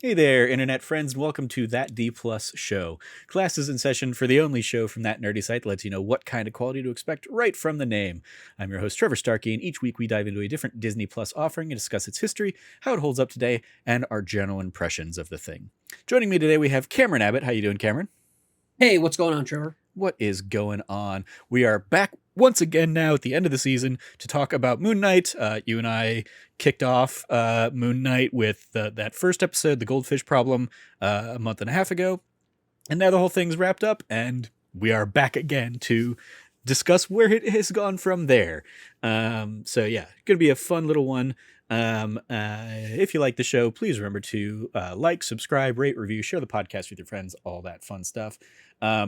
Hey there, internet friends, and welcome to That D Plus Show. Class is in session for the only show from that nerdy site that lets you know what kind of quality to expect right from the name. I'm your host, Trevor Starkey, and each week we dive into a different Disney Plus offering and discuss its history, how it holds up today, and our general impressions of the thing. Joining me today, we have Cameron Abbott. How you doing, Cameron? Hey, what's going on, Trevor? What is going on? We are back once again now at the end of the season to talk about Moon Knight. You and I kicked off Moon Knight with that first episode, The Goldfish Problem, a month and a half ago. And now the whole thing's wrapped up, and we are back again to discuss where it has gone from there. So yeah, gonna be a fun little one. If you like the show, please remember to like, subscribe, rate, review, share the podcast with your friends, all that fun stuff.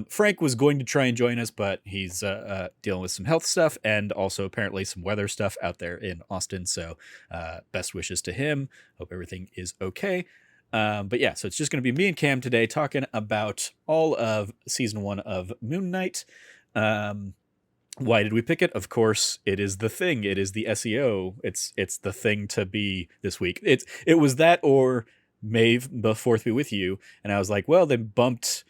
Frank was going to try and join us, but he's dealing with some health stuff and also apparently some weather stuff out there in Austin. So best wishes to him. Hope everything is okay. But yeah, so it's just going to be me and Cam today talking about all of season 1 of Moon Knight. Why did we pick it? Of course, it is the thing. It is the SEO. It's the thing to be this week. It was that or May the 4th be with you. And I was like, well, they bumped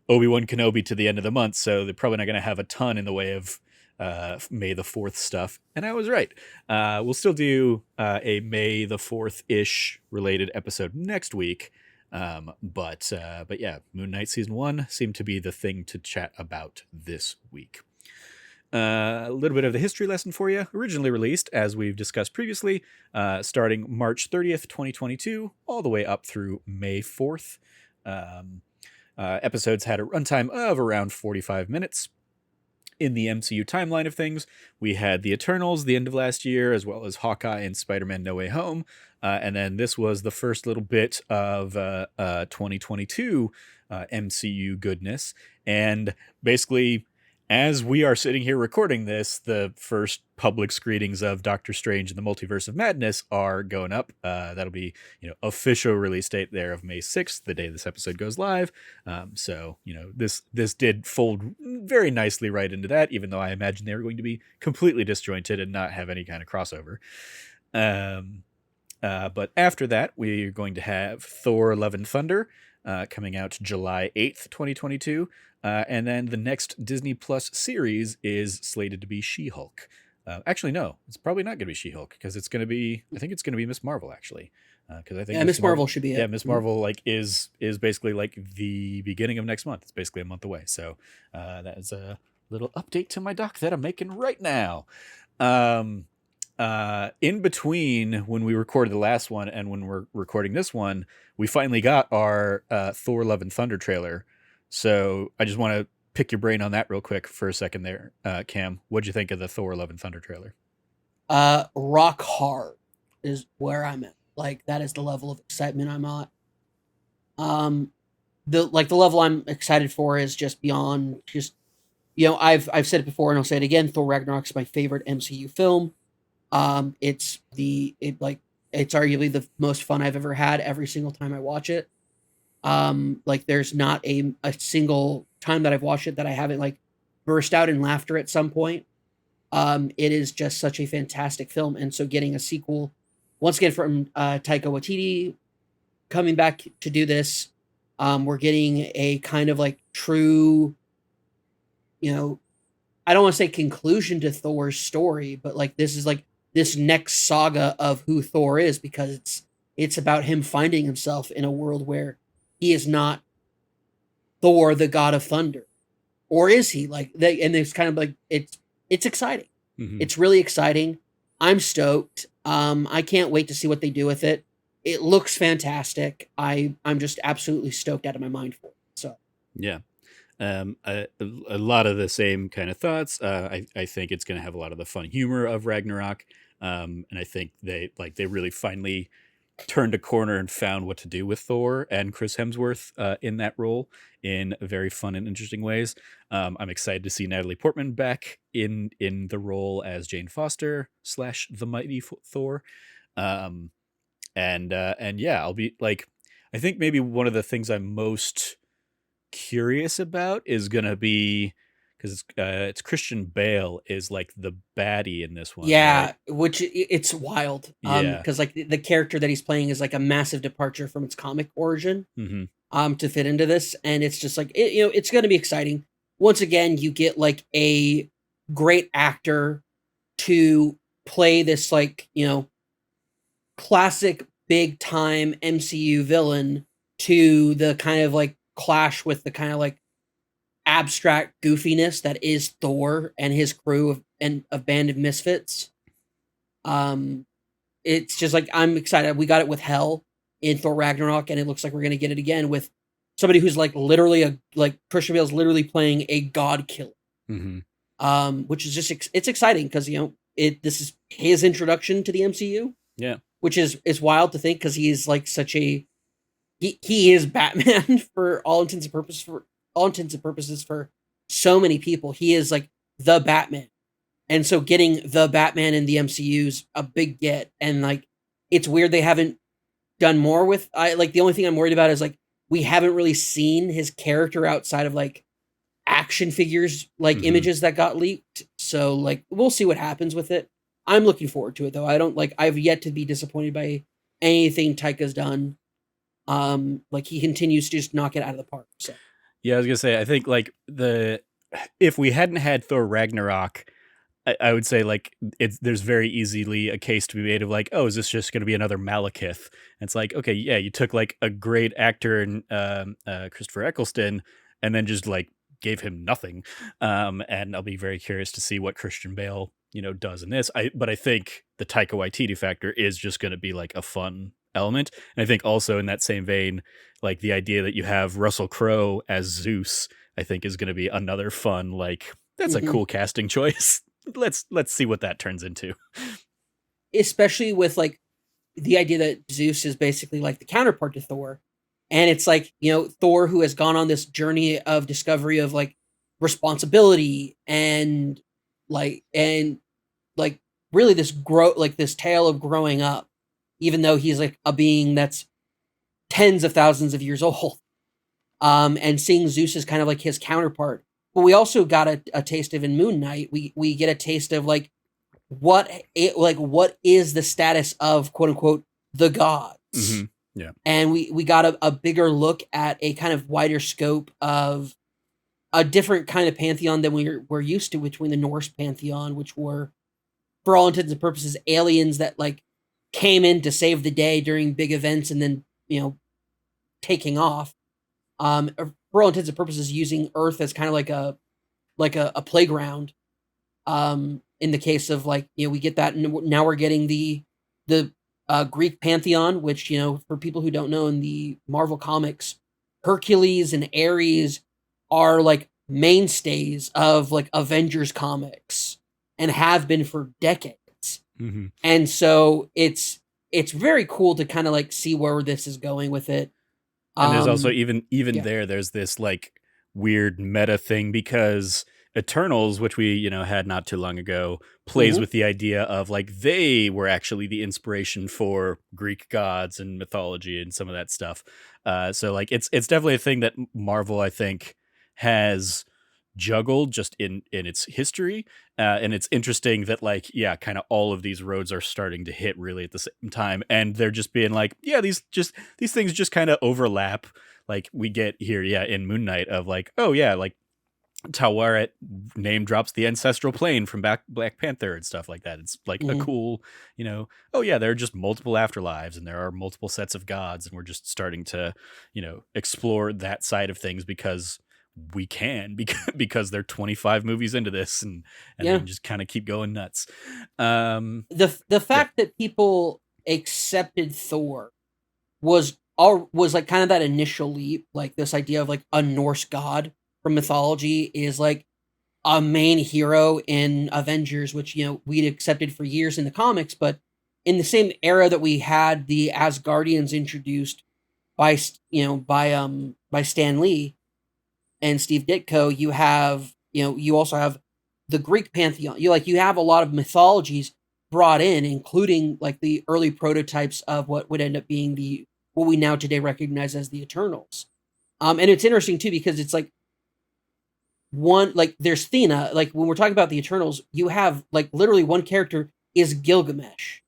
Obi-Wan Kenobi to the end of the month, so they're probably not going to have a ton in the way of May the 4th stuff. And I was right. We'll still do a May the 4th-ish related episode next week. But yeah, Moon Knight season 1 seemed to be the thing to chat about this week. A little bit of the history lesson for you. Originally released, as we've discussed previously, starting March 30th, 2022, all the way up through May 4th. Episodes had a runtime of around 45 minutes. In the MCU timeline of things, we had the Eternals, the end of last year, as well as Hawkeye and Spider-Man No Way Home. And then this was the first little bit of 2022 MCU goodness. And basically, as we are sitting here recording this, the first public screenings of Doctor Strange and the Multiverse of Madness are going up. That'll be, official release date there of May 6th, the day this episode goes live. So, this did fold very nicely right into that, even though I imagine they were going to be completely disjointed and not have any kind of crossover. But after that, we're going to have Thor: Love and Thunder coming out July 8th, 2022. And then the next Disney Plus series is slated to be She-Hulk. Actually, no, it's probably not going to be She-Hulk because I think it's going to be Miss Marvel, actually. Because I think Yeah, Miss Marvel should be it. Yeah, Miss Marvel is basically like the beginning of next month. It's basically a month away. So that is a little update to my doc that I'm making right now. In between when we recorded the last one and when we're recording this one, we finally got our Thor: Love and Thunder trailer. So I just want to pick your brain on that real quick for a second there, Cam. What'd you think of the Thor: Love and Thunder trailer? Rock hard is where I'm at. Like that is the level of excitement I'm at. The level I'm excited for is just beyond just I've said it before and I'll say it again. Thor Ragnarok is my favorite MCU film. It's arguably the most fun I've ever had every single time I watch it. There's not a single time that I've watched it that I haven't burst out in laughter at some point. It is just such a fantastic film, and so getting a sequel once again from Taika Waititi coming back to do this, we're getting a kind of true, I don't want to say conclusion to Thor's story, but this is this next saga of who Thor is, because it's about him finding himself in a world where he is not Thor, the god of thunder, or is he? And it's kind of it's exciting. Mm-hmm. It's really exciting. I'm stoked. I can't wait to see what they do with it. It looks fantastic. I'm just absolutely stoked out of my mind for it. So yeah. A lot of the same kind of thoughts. I think it's going to have a lot of the fun humor of Ragnarok. And I think they really finally turned a corner and found what to do with Thor and Chris Hemsworth in that role in very fun and interesting ways. I'm excited to see Natalie Portman back in the role as Jane Foster / the mighty Thor. And yeah, I'll be I think maybe one of the things I'm most curious about is going to be, because it's Christian Bale is like the baddie in this one, right? Yeah, which it's wild. Yeah. Because like the character that he's playing is like a massive departure from its comic origin. Mm-hmm. To fit into this, and it's just like it's going to be exciting. Once again, you get like a great actor to play this like classic big time MCU villain to the kind of like clash with the kind of like abstract goofiness that is Thor and his crew of a band of misfits. Um, it's just like I'm excited. We got it with Hell in Thor Ragnarok, and it looks like we're gonna get it again with somebody who's like literally like Christian Bale's literally playing a god killer. Mm-hmm. Which is just it's exciting because this is his introduction to the MCU. Yeah. Which is wild to think because he is like such a he is Batman for all intents and purposes for so many people. He is like the Batman. And so getting the Batman in the MCU is a big get. And like it's weird they haven't done more with the only thing I'm worried about is like we haven't really seen his character outside of like action figures like images that got leaked. So like we'll see what happens with it. I'm looking forward to it though. I've yet to be disappointed by anything Taika's done. Like he continues to just knock it out of the park. So Yeah, I was gonna say, I think like if we hadn't had Thor Ragnarok, I would say like there's very easily a case to be made of like, oh, is this just going to be another Malekith? And it's like, okay, yeah, you took like a great actor in Christopher Eccleston, and then just like gave him nothing. And I'll be very curious to see what Christian Bale does in this. But I think the Taika Waititi factor is just going to be like a fun element. And I think also in that same vein, like the idea that you have Russell Crowe as Zeus, I think is going to be another fun like. That's a cool casting choice. Let's see what that turns into. Especially with like the idea that Zeus is basically like the counterpart to Thor. And it's like, Thor who has gone on this journey of discovery of like responsibility and like really this tale of growing up, even though he's like a being that's tens of thousands of years old. And seeing Zeus as kind of like his counterpart. But we also got a taste of in Moon Knight. We get a taste of like what is the status of quote unquote the gods. Mm-hmm. Yeah, and we got a bigger look at a kind of wider scope of a different kind of pantheon than we're used to between the Norse pantheon, which were for all intents and purposes aliens that like came in to save the day during big events and then taking off. For all intents and purposes, using Earth as kind of like a playground. In the case of like we get that, and now we're getting the Greek pantheon, which for people who don't know, in the Marvel comics, Hercules and Ares are like mainstays of like Avengers comics and have been for decades. Mm-hmm. And so it's very cool to kind of like see where this is going with it. And there's also there's this like weird meta thing because Eternals, which we had not too long ago, plays with the idea of like they were actually the inspiration for Greek gods and mythology and some of that stuff. So like it's definitely a thing that Marvel, I think, has juggled just in its history. And it's interesting that like, yeah, kind of all of these roads are starting to hit really at the same time. And they're just being like, yeah, these things just kind of overlap. Like we get here, yeah, in Moon Knight of like, oh yeah, like Tawaret name drops the ancestral plane from Black Panther and stuff like that. It's like a cool, oh yeah, there are just multiple afterlives and there are multiple sets of gods. And we're just starting to, explore that side of things because we can, because they're 25 movies into this and they just kind of keep going nuts. The fact that people accepted Thor was like kind of that initial leap, like this idea of like a Norse god from mythology is like a main hero in Avengers, which we'd accepted for years in the comics, but in the same era that we had the Asgardians introduced by Stan Lee and Steve Ditko, you also have the Greek pantheon. You have a lot of mythologies brought in, including like the early prototypes of what would end up being what we now today recognize as the Eternals. And it's interesting too because it's like there's Thena. Like when we're talking about the Eternals, you have like literally one character is Gilgamesh.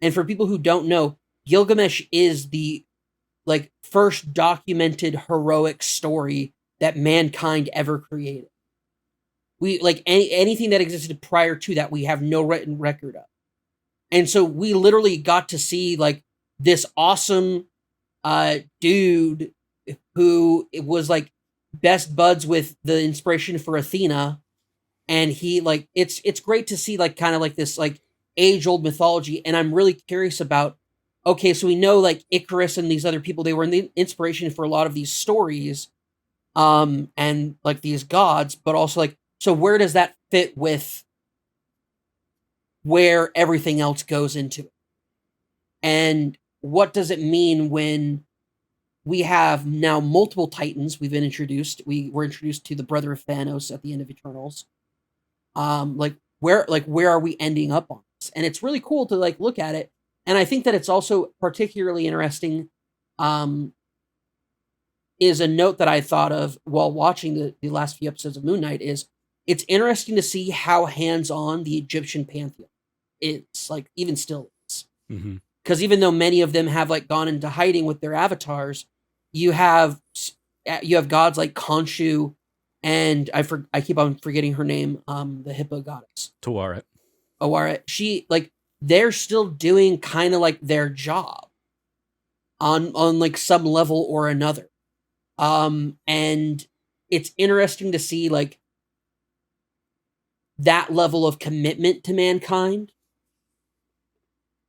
And for people who don't know, Gilgamesh is the like first documented heroic story that mankind ever created. We like anything that existed prior to that, we have no written record of. And so we literally got to see like this awesome dude who was like best buds with the inspiration for Athena, and he like it's great to see like kind of like this like age old mythology. And I'm really curious about, okay, so we know like Icarus and these other people, they were in the inspiration for a lot of these stories, and like these gods, but also like, so where does that fit with where everything else goes into it? And what does it mean when we have now multiple Titans we've been introduced? We were introduced to the brother of Thanos at the end of Eternals. Where are we ending up on this? And it's really cool to like look at it. And I think that it's also particularly interesting, is a note that I thought of while watching the last few episodes of Moon Knight is it's interesting to see how hands-on the Egyptian pantheon it's like even still is. Mm-hmm. Because even though many of them have like gone into hiding with their avatars, you have gods like Khonshu, and I keep on forgetting her name, the hippo goddess Tawara. Owara. She like they're still doing kind of like their job on like some level or another. And it's interesting to see like that level of commitment to mankind.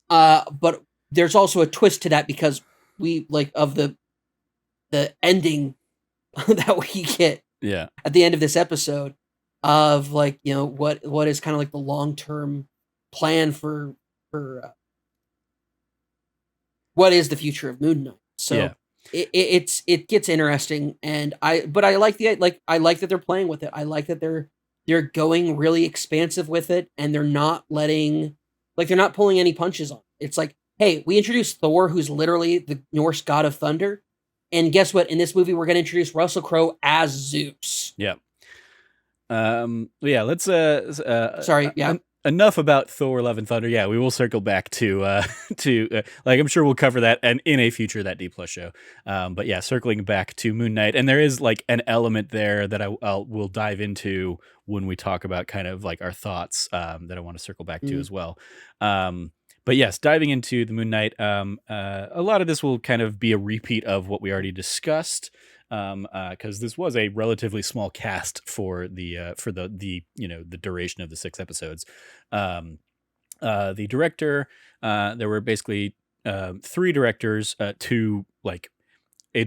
But there's also a twist to that because we like of the ending that we get at the end of this episode of like, you know, what is kind of like the long-term plan for what is the future of Moon Knight. So it gets interesting, and I like that they're playing with it. I like that they're going really expansive with it, and they're not pulling any punches on it. It's like, hey, we introduced Thor, who's literally the Norse god of thunder, and guess what? In this movie, we're going to introduce Russell Crowe as Zeus. Yeah. Let's sorry, yeah. Enough about Thor: Love and Thunder. Yeah, we will circle back to like I'm sure we'll cover that and in a future That D Plus show. But yeah, circling back to Moon Knight, and there is like an element there that we'll dive into when we talk about kind of like our thoughts that I want to circle back to as well. But yes, diving into the Moon Knight, a lot of this will kind of be a repeat of what we already discussed. Because this was a relatively small cast for the duration of the 6 episodes. The director, there were basically 3 directors, 2 like a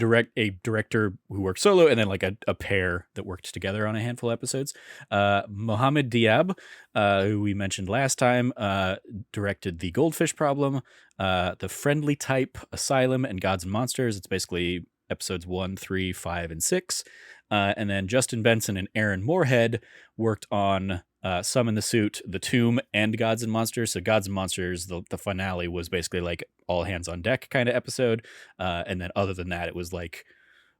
director who worked solo, and then like a pair that worked together on a handful of episodes. Mohammed Diab, who we mentioned last time, directed The Goldfish Problem, The Friendly Type, Asylum, and Gods and Monsters. It's basically episodes 1, 3, 5, and 6. And then Justin Benson and Aaron Moorhead worked on Some in the Suit, The Tomb, and Gods and Monsters. So Gods and Monsters, the finale was basically like all hands on deck kind of episode. And then other than that, it was like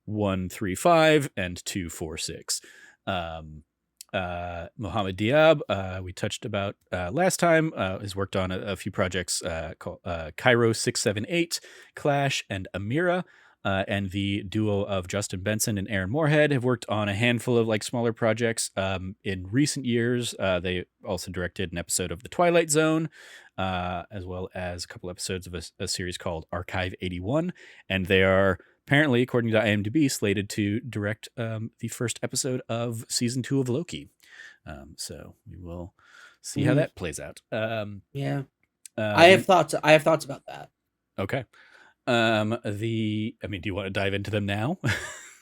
1, 3, 5, and 2, 4, 6. Mohammed Diab, we touched about last time, has worked on a few projects called Cairo 678, Clash, and Amira. And the duo of Justin Benson and Aaron Moorhead have worked on a handful of like smaller projects. In recent years, they also directed an episode of The Twilight Zone, as well as a couple episodes of a series called Archive 81. And they are apparently, according to IMDb, slated to direct the first episode of season 2 of Loki. So we will see how that plays out. Yeah. I have thoughts about that. Okay. Do you want to dive into them now?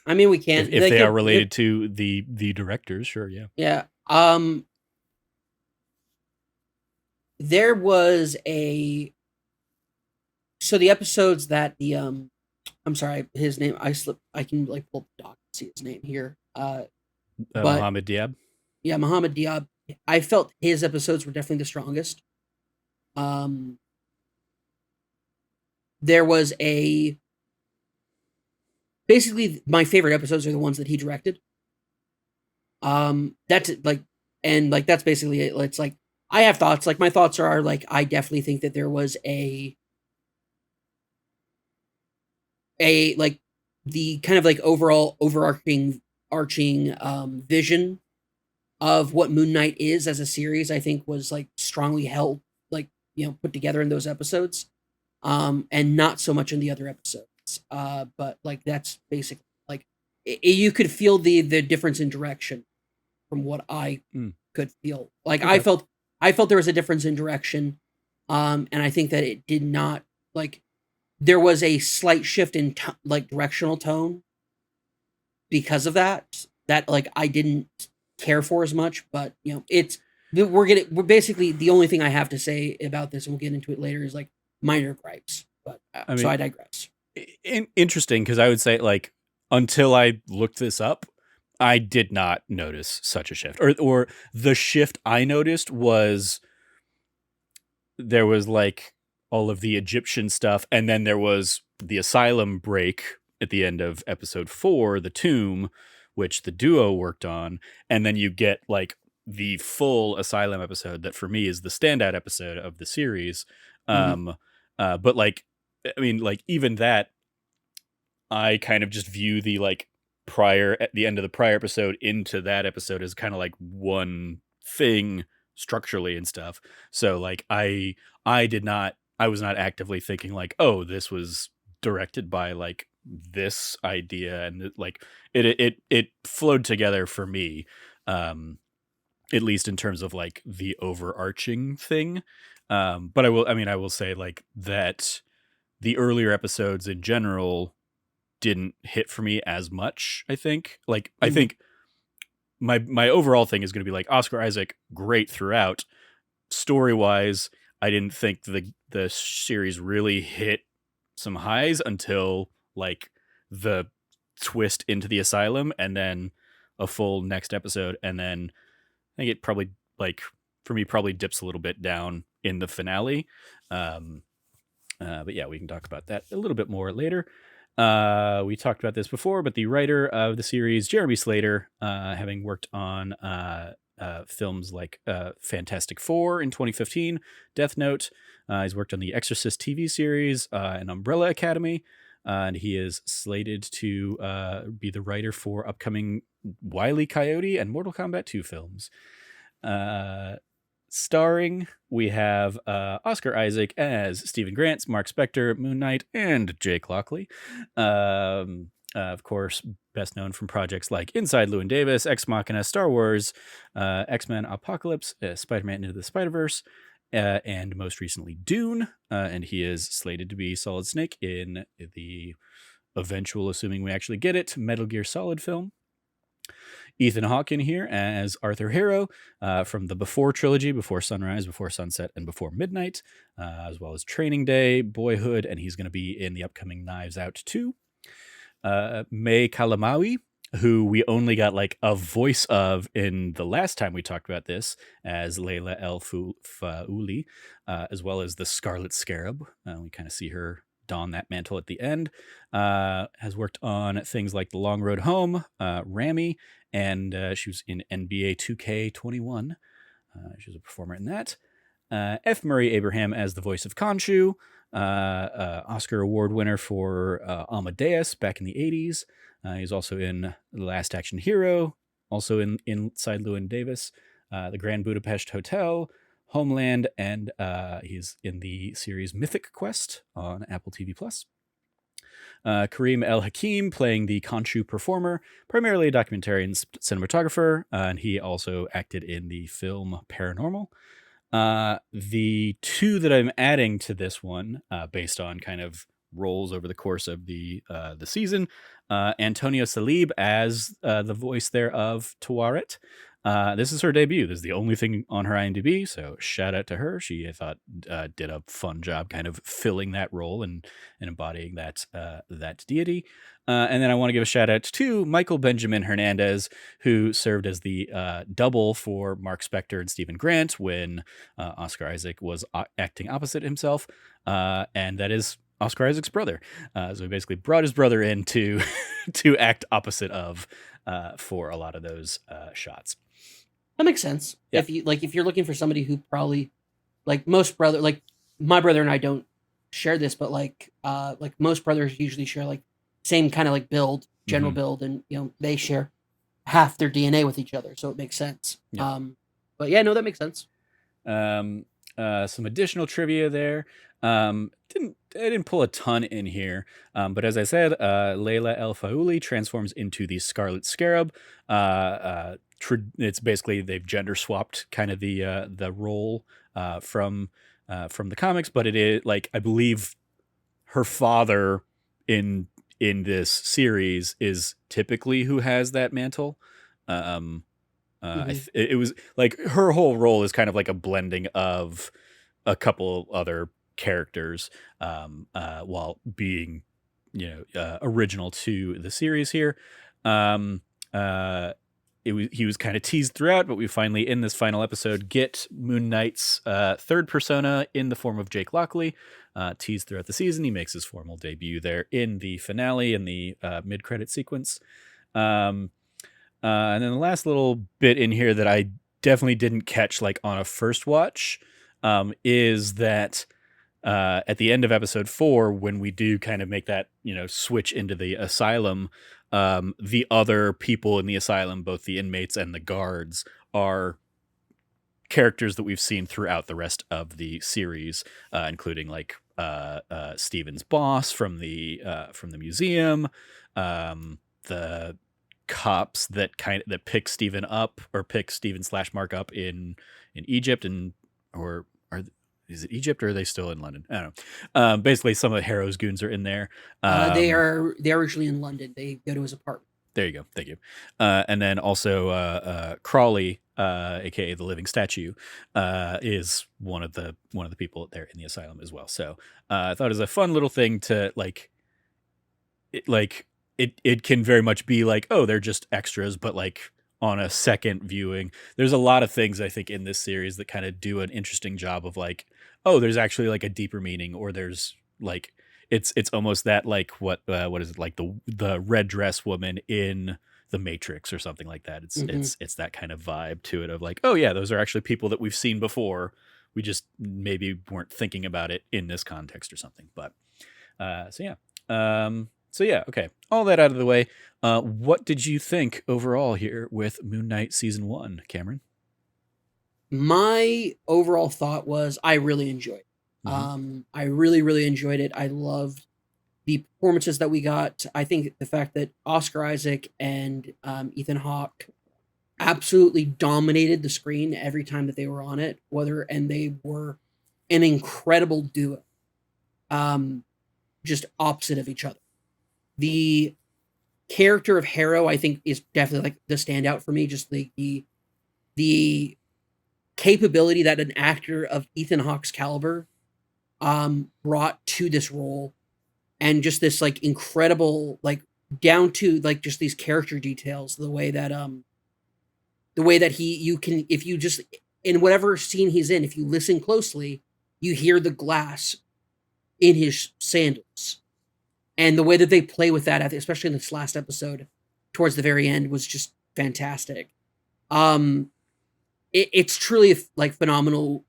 I mean, we can. if they are related to the directors, sure, yeah. Yeah. There was so the episodes that the I'm sorry, his name, I can like pull up the doc and see his name here. Mohammed Diab. Yeah, Mohammed Diab. I felt his episodes were definitely the strongest. There was basically my favorite episodes are the ones that he directed. That's like, and like that's basically it. It's like I have thoughts. Like my thoughts are like I definitely think that there was a like the kind of like overall overarching arching vision of what Moon Knight is as a series. I think was like strongly held, like put together in those episodes, and not so much in the other episodes. But like that's basically like you could feel the difference in direction from what I Mm, could feel. Like okay. I felt there was a difference in direction, and I think that it did not like there was a slight shift in like directional tone because of that. That like I didn't care for as much, but we're basically the only thing I have to say about this, and we'll get into it later, is like minor gripes. But I so mean, I digress. interesting, because I would say, like, until I looked this up, I did not notice such a shift. Or the shift I noticed was there was like all of the Egyptian stuff, and then there was the asylum break at the end of episode 4, the tomb, which the duo worked on, and then you get like the full asylum episode that for me is the standout episode of the series. Mm-hmm. But like, I mean, like, even that, I kind of just view the like prior at the end of the prior episode into that episode as kind of like one thing structurally and stuff. So like I was not actively thinking like, oh, this was directed by like this idea, and like it flowed together for me, um at least in terms of like the overarching thing. But I will say like that the earlier episodes in general didn't hit for me as much. I Mm-hmm. think my overall thing is going to be like Oscar Isaac, great throughout. Story wise, I didn't think the series really hit some highs until like the twist into the asylum, and then a full next episode, and then I think it probably, like, for me, probably dips a little bit down in the finale. um but yeah, we can talk about that a little bit more later. We talked about this before, but the writer of the series, Jeremy Slater, having worked on films like Fantastic Four in 2015, Death Note, he's worked on the Exorcist TV series, and Umbrella Academy, and he is slated to be the writer for upcoming Wile E. Coyote and Mortal Kombat 2 films. Uh, Starring, we have Oscar Isaac as Stephen Grant, Mark Spector, Moon Knight, and Jake Lockley. Of course, best known from projects like Inside Llewyn Davis, Ex Machina, Star Wars, X-Men Apocalypse, Spider-Man Into the Spider-Verse, and most recently Dune. And he is slated to be Solid Snake in the eventual, assuming we actually get it, Metal Gear Solid film. Ethan Hawke in here as Arthur Harrow, from the Before trilogy, Before Sunrise, Before Sunset, and Before Midnight, as well as Training Day, Boyhood, and he's going to be in the upcoming Knives Out 2. May Kalamaui, who we only got like a voice of in the last time we talked about this, as Layla El Faouli, as well as the Scarlet Scarab. We kind of see her don that mantle at the end. Has worked on things like The Long Road Home, Rami, and she was in NBA 2K21. She was a performer in that. F. Murray Abraham as the voice of Khonshu, Oscar Award winner for Amadeus back in the 80s. He's also in The Last Action Hero, also in Inside Llewyn Davis, The Grand Budapest Hotel, Homeland, and he's in the series Mythic Quest on Apple TV+. Kareem El Hakim playing the Khonshu performer, primarily a documentarian cinematographer, and he also acted in the film Paranormal. The two that I'm adding to this one, based on kind of roles over the course of the season, Antonia Salib as the voice there of Tawaret. This is her debut. This is the only thing on her IMDb, so shout out to her. She, I thought, did a fun job kind of filling that role and embodying that deity. And then I want to give a shout out to Michael Benjamin Hernandez, who served as the double for Mark Spector and Stephen Grant when Oscar Isaac was acting opposite himself, and that is Oscar Isaac's brother. So he basically brought his brother in to to act opposite of for a lot of those shots. That makes sense. Yeah. If you're looking for somebody who probably like my brother and I don't share this, but like most brothers usually share like same kind of like build, general build, and they share half their DNA with each other, so it makes sense. Yeah. But yeah, no, that makes sense. Some additional trivia there. I didn't pull a ton in here, but as I said, Layla El Faouli transforms into the Scarlet Scarab. It's basically they've gender swapped kind of the role from the comics, but it is like I believe her father in this series is typically who has that mantle. It was like her whole role is kind of like a blending of a couple other characters, while being, original to the series here. He was kind of teased throughout, but we finally, in this final episode, get Moon Knight's third persona in the form of Jake Lockley. Teased throughout the season, he makes his formal debut there in the finale, in the mid-credit sequence. And then the last little bit in here that I definitely didn't catch like on a first watch is that at the end of episode 4, when we do kind of make that, switch into the asylum, the other people in the asylum, both the inmates and the guards, are characters that we've seen throughout the rest of the series, including like Steven's boss from the museum, the cops that pick Steven up, or pick Steven / Mark up in Egypt, is it Egypt, or are they still in London? I don't know. Basically, some of Harrow's goons are in there. They are originally in London. They go to his apartment. There you go. Thank you. And then also Crawley, aka the living statue, is one of the people there in the asylum as well. So I thought it was a fun little thing to it can very much be like, oh, they're just extras, but like on a second viewing, there's a lot of things I think in this series that kind of do an interesting job of like, oh, there's actually like a deeper meaning, or there's like it's almost that like what is it, like the red dress woman in the Matrix or something like that. It's that kind of vibe to it of like, oh yeah, those are actually people that we've seen before. We just maybe weren't thinking about it in this context or something. But so yeah, okay. All that out of the way. What did you think overall here with Moon Knight season 1, Cameron? My overall thought was I really enjoyed it. I really, really enjoyed it. I loved the performances that we got. I think the fact that Oscar Isaac and Ethan Hawke absolutely dominated the screen every time that they were on it, and they were an incredible duo. Just opposite of each other. The character of Harrow, I think, is definitely like the standout for me. Just the capability that an actor of Ethan Hawke's caliber brought to this role, and just this like incredible, like down to like just these character details, the way that you can, if you just, in whatever scene he's in, if you listen closely, you hear the glass in his sandals. And the way that they play with that, especially in this last episode, towards the very end, was just fantastic. It's truly like phenomenal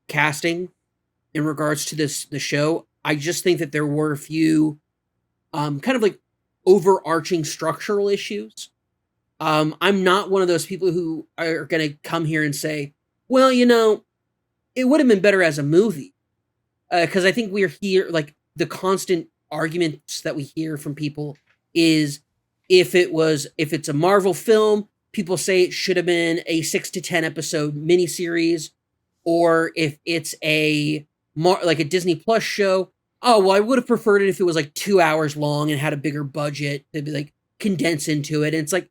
casting in regards to the show. I just think that there were a few kind of like overarching structural issues. I'm not one of those people who are going to come here and say, well, it would have been better as a movie. Because I think we're here, like the constant arguments that we hear from people is if it's a Marvel film, people say it should have been a 6 to 10 episode miniseries, or if it's like a Disney Plus show, oh well, I would have preferred it if it was like 2 hours long and had a bigger budget to be like condense into it. And it's like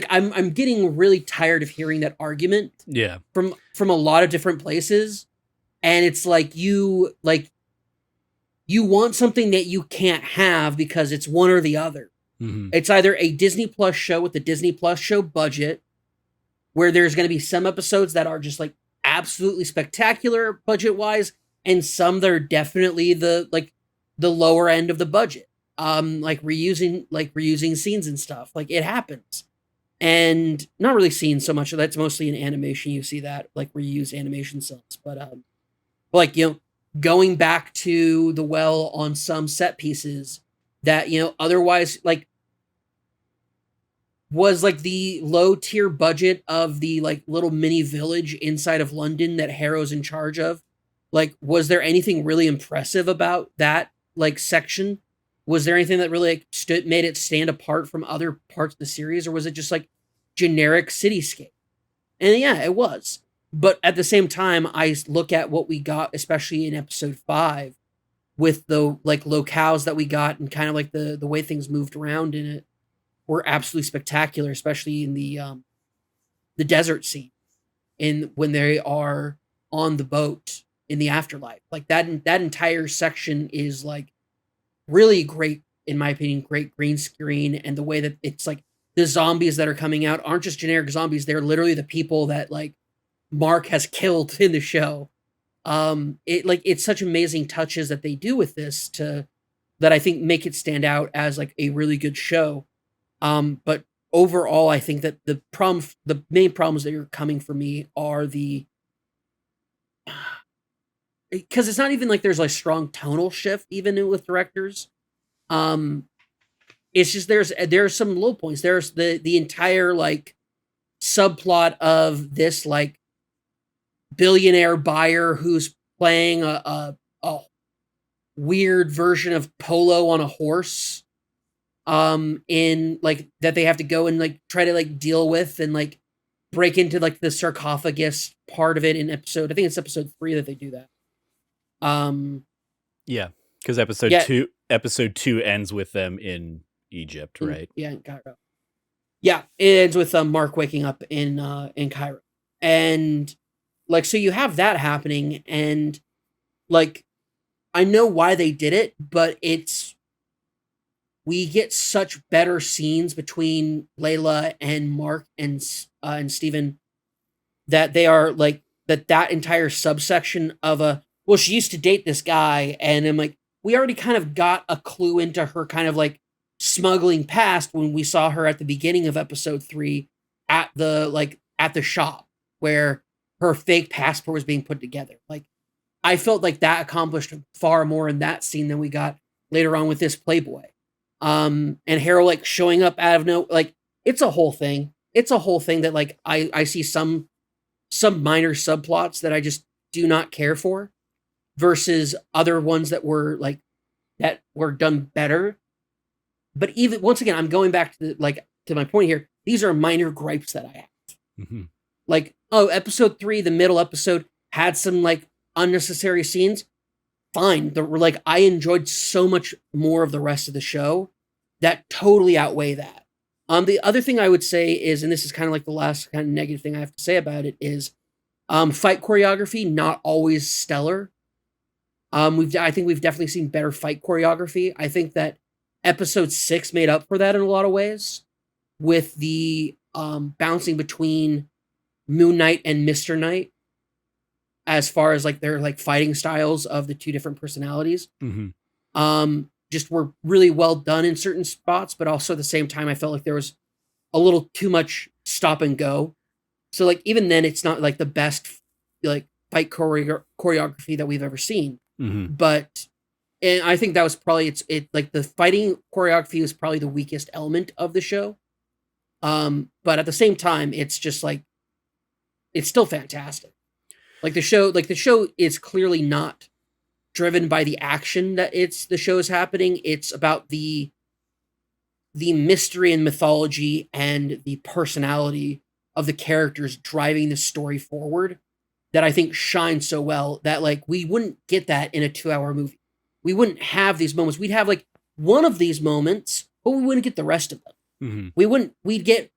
I'm getting really tired of hearing that argument. Yeah. From a lot of different places, and it's like you want something that you can't have because it's one or the other. Mm-hmm. It's either a Disney Plus show with the Disney Plus show budget, where there's going to be some episodes that are just like absolutely spectacular budget wise, and some that are definitely the lower end of the budget. like reusing scenes and stuff. Like it happens. And not really scenes so much. That's mostly in animation. You see that like reuse animation cells. But like, going back to the well on some set pieces that, otherwise like was like the low tier budget of the like little mini village inside of London that Harrow's in charge of. Like, was there anything really impressive about that like section? Was there anything that really like, made it stand apart from other parts of the series, or was it just like generic cityscape? And yeah, it was. But at the same time, I look at what we got, especially in episode 5, with the like locales that we got and kind of like the way things moved around in it were absolutely spectacular, especially in the desert scene, in when they are on the boat in the afterlife. Like that entire section is like really great, in my opinion, great green screen, and the way that it's like the zombies that are coming out aren't just generic zombies, they're literally the people that like Mark has killed in the show. It's such amazing touches that they do with this to that I think make it stand out as like a really good show. But overall, I think that the main problems that are coming for me are because it's not even like there's like strong tonal shift even with directors. Um, it's just there's some low points. There's the entire like subplot of this like billionaire buyer who's playing a weird version of polo on a horse, in like that they have to go and like try to like deal with and like break into like the sarcophagus part of it in I think it's episode 3 that they do that. Yeah, because episode two ends with them in Egypt, right? In Cairo. Yeah, it ends with Mark waking up in Cairo. And like, so you have that happening, and like I know why they did it, but we get such better scenes between Layla and Mark and Steven, that they are like that entire subsection of well, she used to date this guy, and I'm like, we already kind of got a clue into her kind of like smuggling past when we saw her at the beginning of episode 3 at the shop where her fake passport was being put together. Like, I felt like that accomplished far more in that scene than we got later on with this Playboy. And Harrow like showing up out of no, like, it's a whole thing. It's a whole thing that like I see some minor subplots that I just do not care for, versus other ones that were done better. But even once again, I'm going back to to my point here. These are minor gripes that I have. Mm-hmm. Like, oh, episode 3, the middle episode had some like unnecessary scenes. Fine. I enjoyed so much more of the rest of the show that totally outweigh that. The other thing I would say is, and this is kind of like the last kind of negative thing I have to say about it, is fight choreography not always stellar. I think we've definitely seen better fight choreography. I think that episode 6 made up for that in a lot of ways, with the bouncing between Moon Knight and Mr. Knight, as far as like their like fighting styles of the two different personalities. Mm-hmm. Just were really well done in certain spots, but also at the same time I felt like there was a little too much stop and go. So like even then it's not like the best like fight choreography that we've ever seen. Mm-hmm. But and I think that was probably like the fighting choreography was probably the weakest element of the show. But at the same time, it's just like it's still fantastic. Like the show is clearly not driven by the action that the show is happening. It's about the mystery and mythology and the personality of the characters driving the story forward, that I think shines so well that like we wouldn't get that in a 2-hour movie. We wouldn't have these moments. We'd have like one of these moments, but we wouldn't get the rest of them. Mm-hmm. We'd get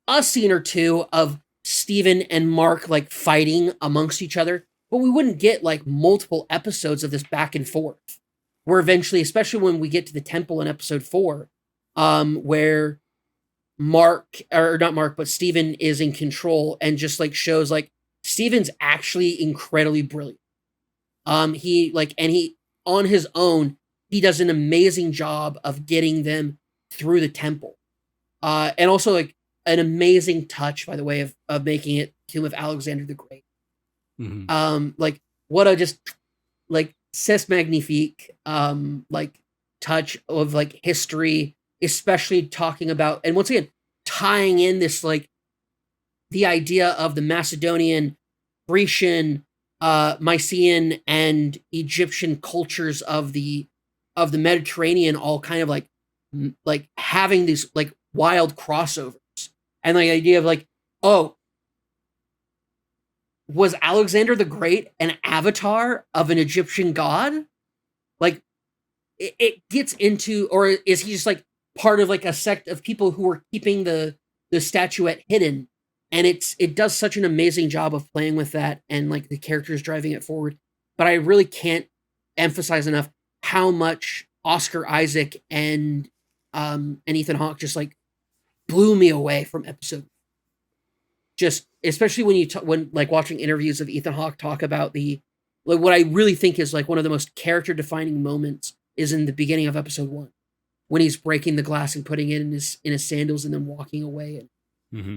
a scene or two of Steven and Mark like fighting amongst each other, but we wouldn't get like multiple episodes of this back and forth. Where eventually, especially when we get to the temple in episode 4, where Steven is in control and just like shows like Steven's actually incredibly brilliant. He on his own, he does an amazing job of getting them through the temple. And also like an amazing touch, by the way, of making it Tomb of Alexander the Great. Mm-hmm. Like what a just like c'est magnifique, like touch of like history, especially talking about, and once again, tying in this like the idea of the Macedonian, Grecian, Mycenaean, and Egyptian cultures of the Mediterranean, all kind of like having these like wild crossovers, and the idea of like, oh, was Alexander the Great an avatar of an Egyptian god? Like it gets into, or is he just like part of like a sect of people who are keeping the statuette hidden? And it does such an amazing job of playing with that and like the characters driving it forward. But I really can't emphasize enough how much Oscar Isaac and Ethan Hawke just like blew me away from episode. Just especially when when like watching interviews of Ethan Hawke talk about the like what I really think is like one of the most character defining moments is in the beginning of episode 1 when he's breaking the glass and putting it in his sandals and then walking away and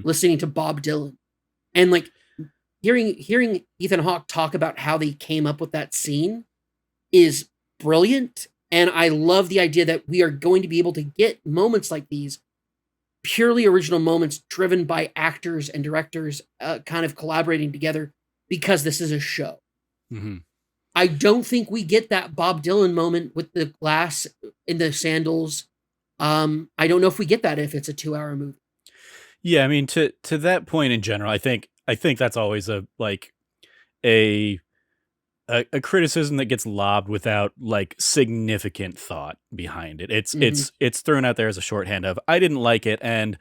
listening to Bob Dylan, and like hearing Ethan Hawke talk about how they came up with that scene is brilliant. And I love the idea that we are going to be able to get moments like these, purely original moments driven by actors and directors kind of collaborating together because this is a show. Mm-hmm. I don't think we get that Bob Dylan moment with the glass in the sandals. I don't know if we get that if it's a 2-hour movie. Yeah, I mean, to that point in general, I think that's always a like a criticism that gets lobbed without like significant thought behind it. It's thrown out there as a shorthand of I didn't like it, and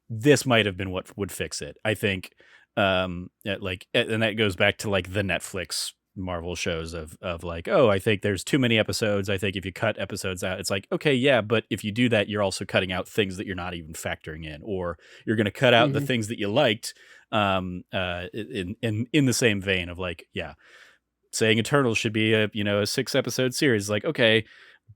this might have been what would fix it. I think, like, and that goes back to like the Netflix Marvel shows of like, oh, I think there's too many episodes. I think if you cut episodes out, it's like, okay, yeah, but if you do that, you're also cutting out things that you're not even factoring in, or you're going to cut out the things that you liked. In the same vein of like, yeah, saying Eternals should be a 6-episode series, like, okay,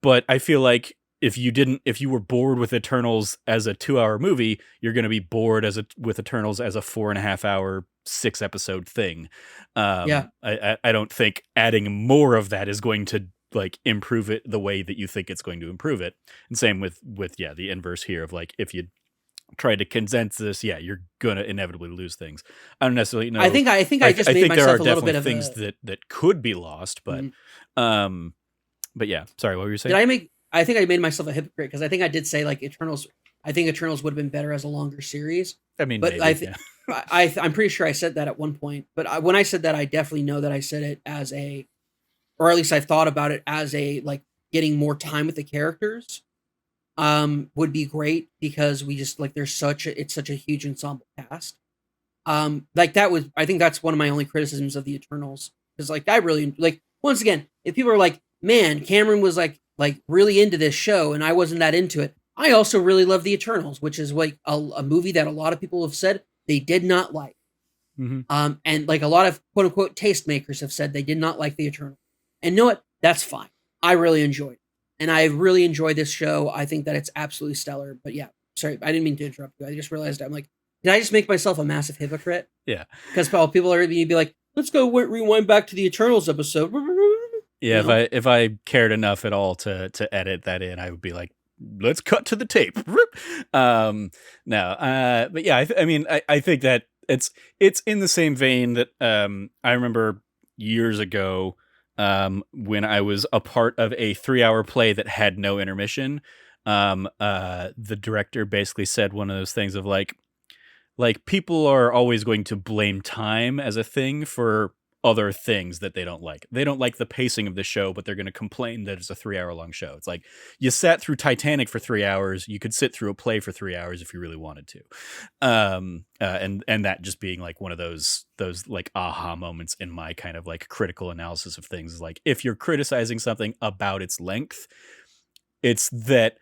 but I feel like if you were bored with Eternals as a 2-hour movie, you're going to be bored with Eternals as a 4.5-hour 6-episode thing. Yeah. I don't think adding more of that is going to like improve it the way that you think it's going to improve it. And same with the inverse here of like, if you try to condense this, you're gonna inevitably lose things. I don't necessarily know. I think I just made myself a little bit of things that could be lost, but but yeah. Sorry, what were you saying? I think I made myself a hypocrite because I think I did say like Eternals. I think Eternals would have been better as a longer series. I mean, but maybe, I'm pretty sure I said that at one point. But when I said that, I definitely know that I said it as a, or at least I thought about it as a like getting more time with the characters. Would be great because we just like it's such a huge ensemble cast. Like that was, I think that's one of my only criticisms of the Eternals, because like I really like, once again, if people are like, man, Cameron was like really into this show and I wasn't that into it, I also really love the Eternals, which is like a movie that a lot of people have said they did not like. And like a lot of quote unquote tastemakers have said they did not like the Eternals, and you know what, that's fine. I really enjoyed it. And I really enjoy this show. I think that it's absolutely stellar. But yeah, sorry, I didn't mean to interrupt you. I just realized I'm like, did I just make myself a massive hypocrite? Yeah. Because people are going to be like, let's go rewind back to the Eternals episode. Yeah, if I cared enough at all to edit that in, I would be like, let's cut to the tape. No, but yeah, I mean, I think that it's in the same vein that I remember years ago, when I was a part of a 3-hour play that had no intermission. The director basically said one of those things of like people are always going to blame time as a thing for other things that they don't like. They don't like the pacing of the show, but they're going to complain that it's a 3-hour long show. It's like, you sat through Titanic for 3 hours. You could sit through a play for 3 hours if you really wanted to. And that just being like one of those like aha moments in my kind of like critical analysis of things is like, if you're criticizing something about its length, it's that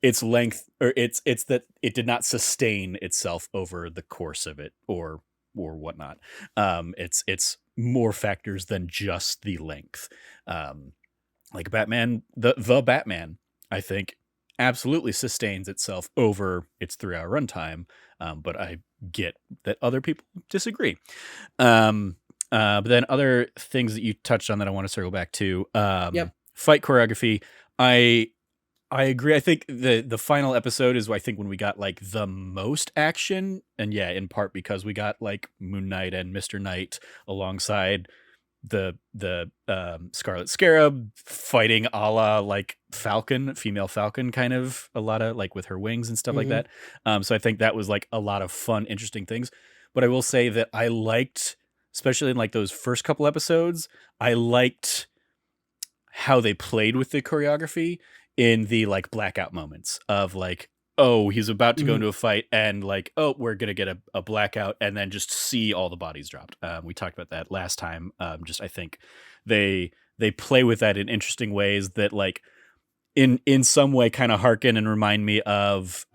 its length, or it's that it did not sustain itself over the course of it or whatnot. It's more factors than just the length. like Batman, the Batman, I think absolutely sustains itself over its 3 hour runtime. But I get that other people disagree. Um, but then other things that you touched on that I want to circle back to, Yep. fight choreography. I I agree. I think the final episode is I think when we got like the most action, and yeah, in part because we got like Moon Knight and Mr. Knight alongside the Scarlet Scarab fighting a la like Falcon, female Falcon, kind of a lot of like with her wings and stuff like Hmm. that. So I think that was like a lot of fun, interesting things. But I will say that I liked, especially in like those first couple episodes, I liked how they played with the choreography in the like blackout moments of like, oh, he's about to go Hmm. into a fight and like, oh, we're gonna get a blackout and then just see all the bodies dropped. We talked about that last time. Just I think they play with that in interesting ways that like in some way kind of harken and remind me of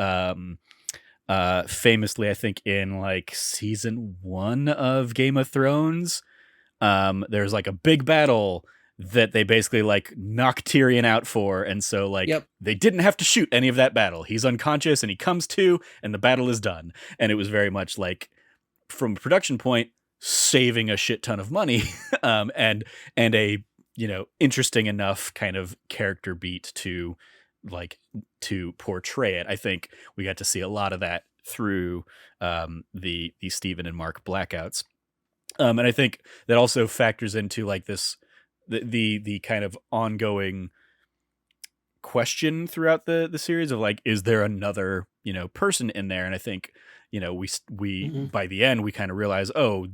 famously I think in like season 1 of Game of Thrones, there's like a big battle that they basically like knock Tyrion out for, and so like Yep. they didn't have to shoot any of that battle. He's unconscious and he comes to, and the battle is done. And it was very much like, from a production point, saving a shit ton of money, and a interesting enough kind of character beat to like to portray it. I think we got to see a lot of that through the Stephen and Mark blackouts. And I think that also factors into like this the kind of ongoing question throughout the series of like, is there another person in there? And I think we Hmm. by the end we kind of realize, oh,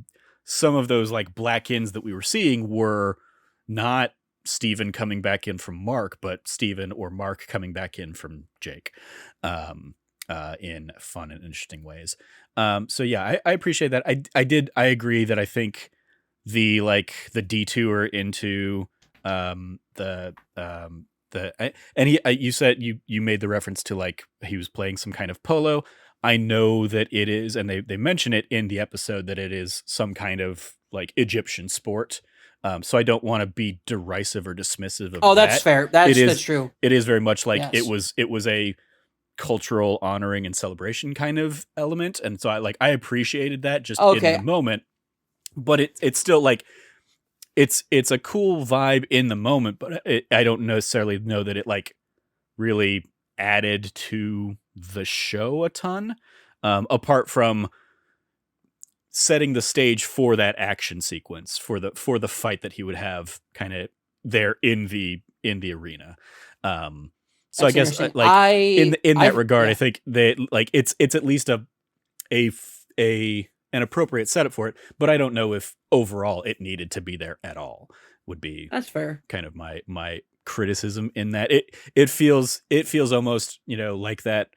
some of those like black-ins that we were seeing were not Steven coming back in from Mark, but Steven or Mark coming back in from Jake, um, in fun and interesting ways. So yeah, I appreciate that. I agree that I think the detour into and you said you made the reference to like he was playing some kind of polo. I know that it is, and they mention it in the episode that it is some kind of like Egyptian sport. So I don't want to be derisive or dismissive of Oh, that's that. fair. It That's is true. it is very much like Yes. it was a cultural honoring and celebration kind of element, and so I appreciated that just in the Okay. moment. But it's still like it's a cool vibe in the moment, but I don't necessarily know that it like really added to the show a ton, apart from setting the stage for that action sequence for the fight that he would have kind of there in the arena. So I That's guess interesting. like in that regard, I Yeah. think that like it's at least a an appropriate setup for it, but I don't know if overall it needed to be there at all. Would be That's fair. kind of my criticism in that it feels almost like that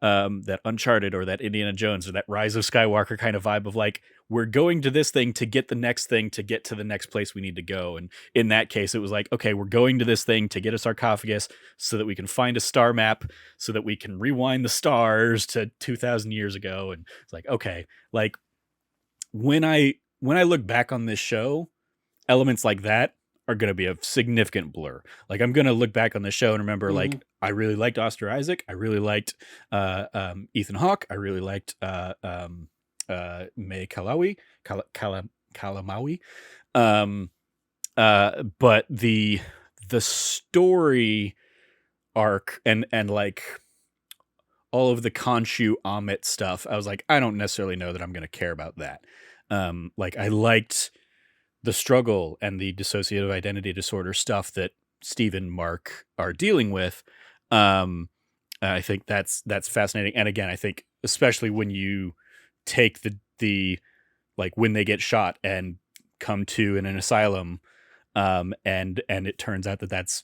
that Uncharted or that Indiana Jones or that Rise of Skywalker kind of vibe of like, we're going to this thing to get the next thing to get to the next place we need to go. And in that case it was like, okay, we're going to this thing to get a sarcophagus so that we can find a star map so that we can rewind the stars to 2000 years ago. And it's like, okay, like when I look back on this show, elements like that are going to be a significant blur. Like I'm going to look back on the show and remember Hmm. like I really liked Oscar Isaac, I really liked Ethan Hawke, I really liked May Kalawi, Kalamawi. Um, but the story arc and like all of the Khonshu Amit stuff, I was like, I don't necessarily know that I'm going to care about that. Like I liked the struggle and the dissociative identity disorder stuff that Steve and Mark are dealing with. Um, I think that's fascinating. And again, I think especially when you take the like when they get shot and come to in an asylum, and it turns out that that's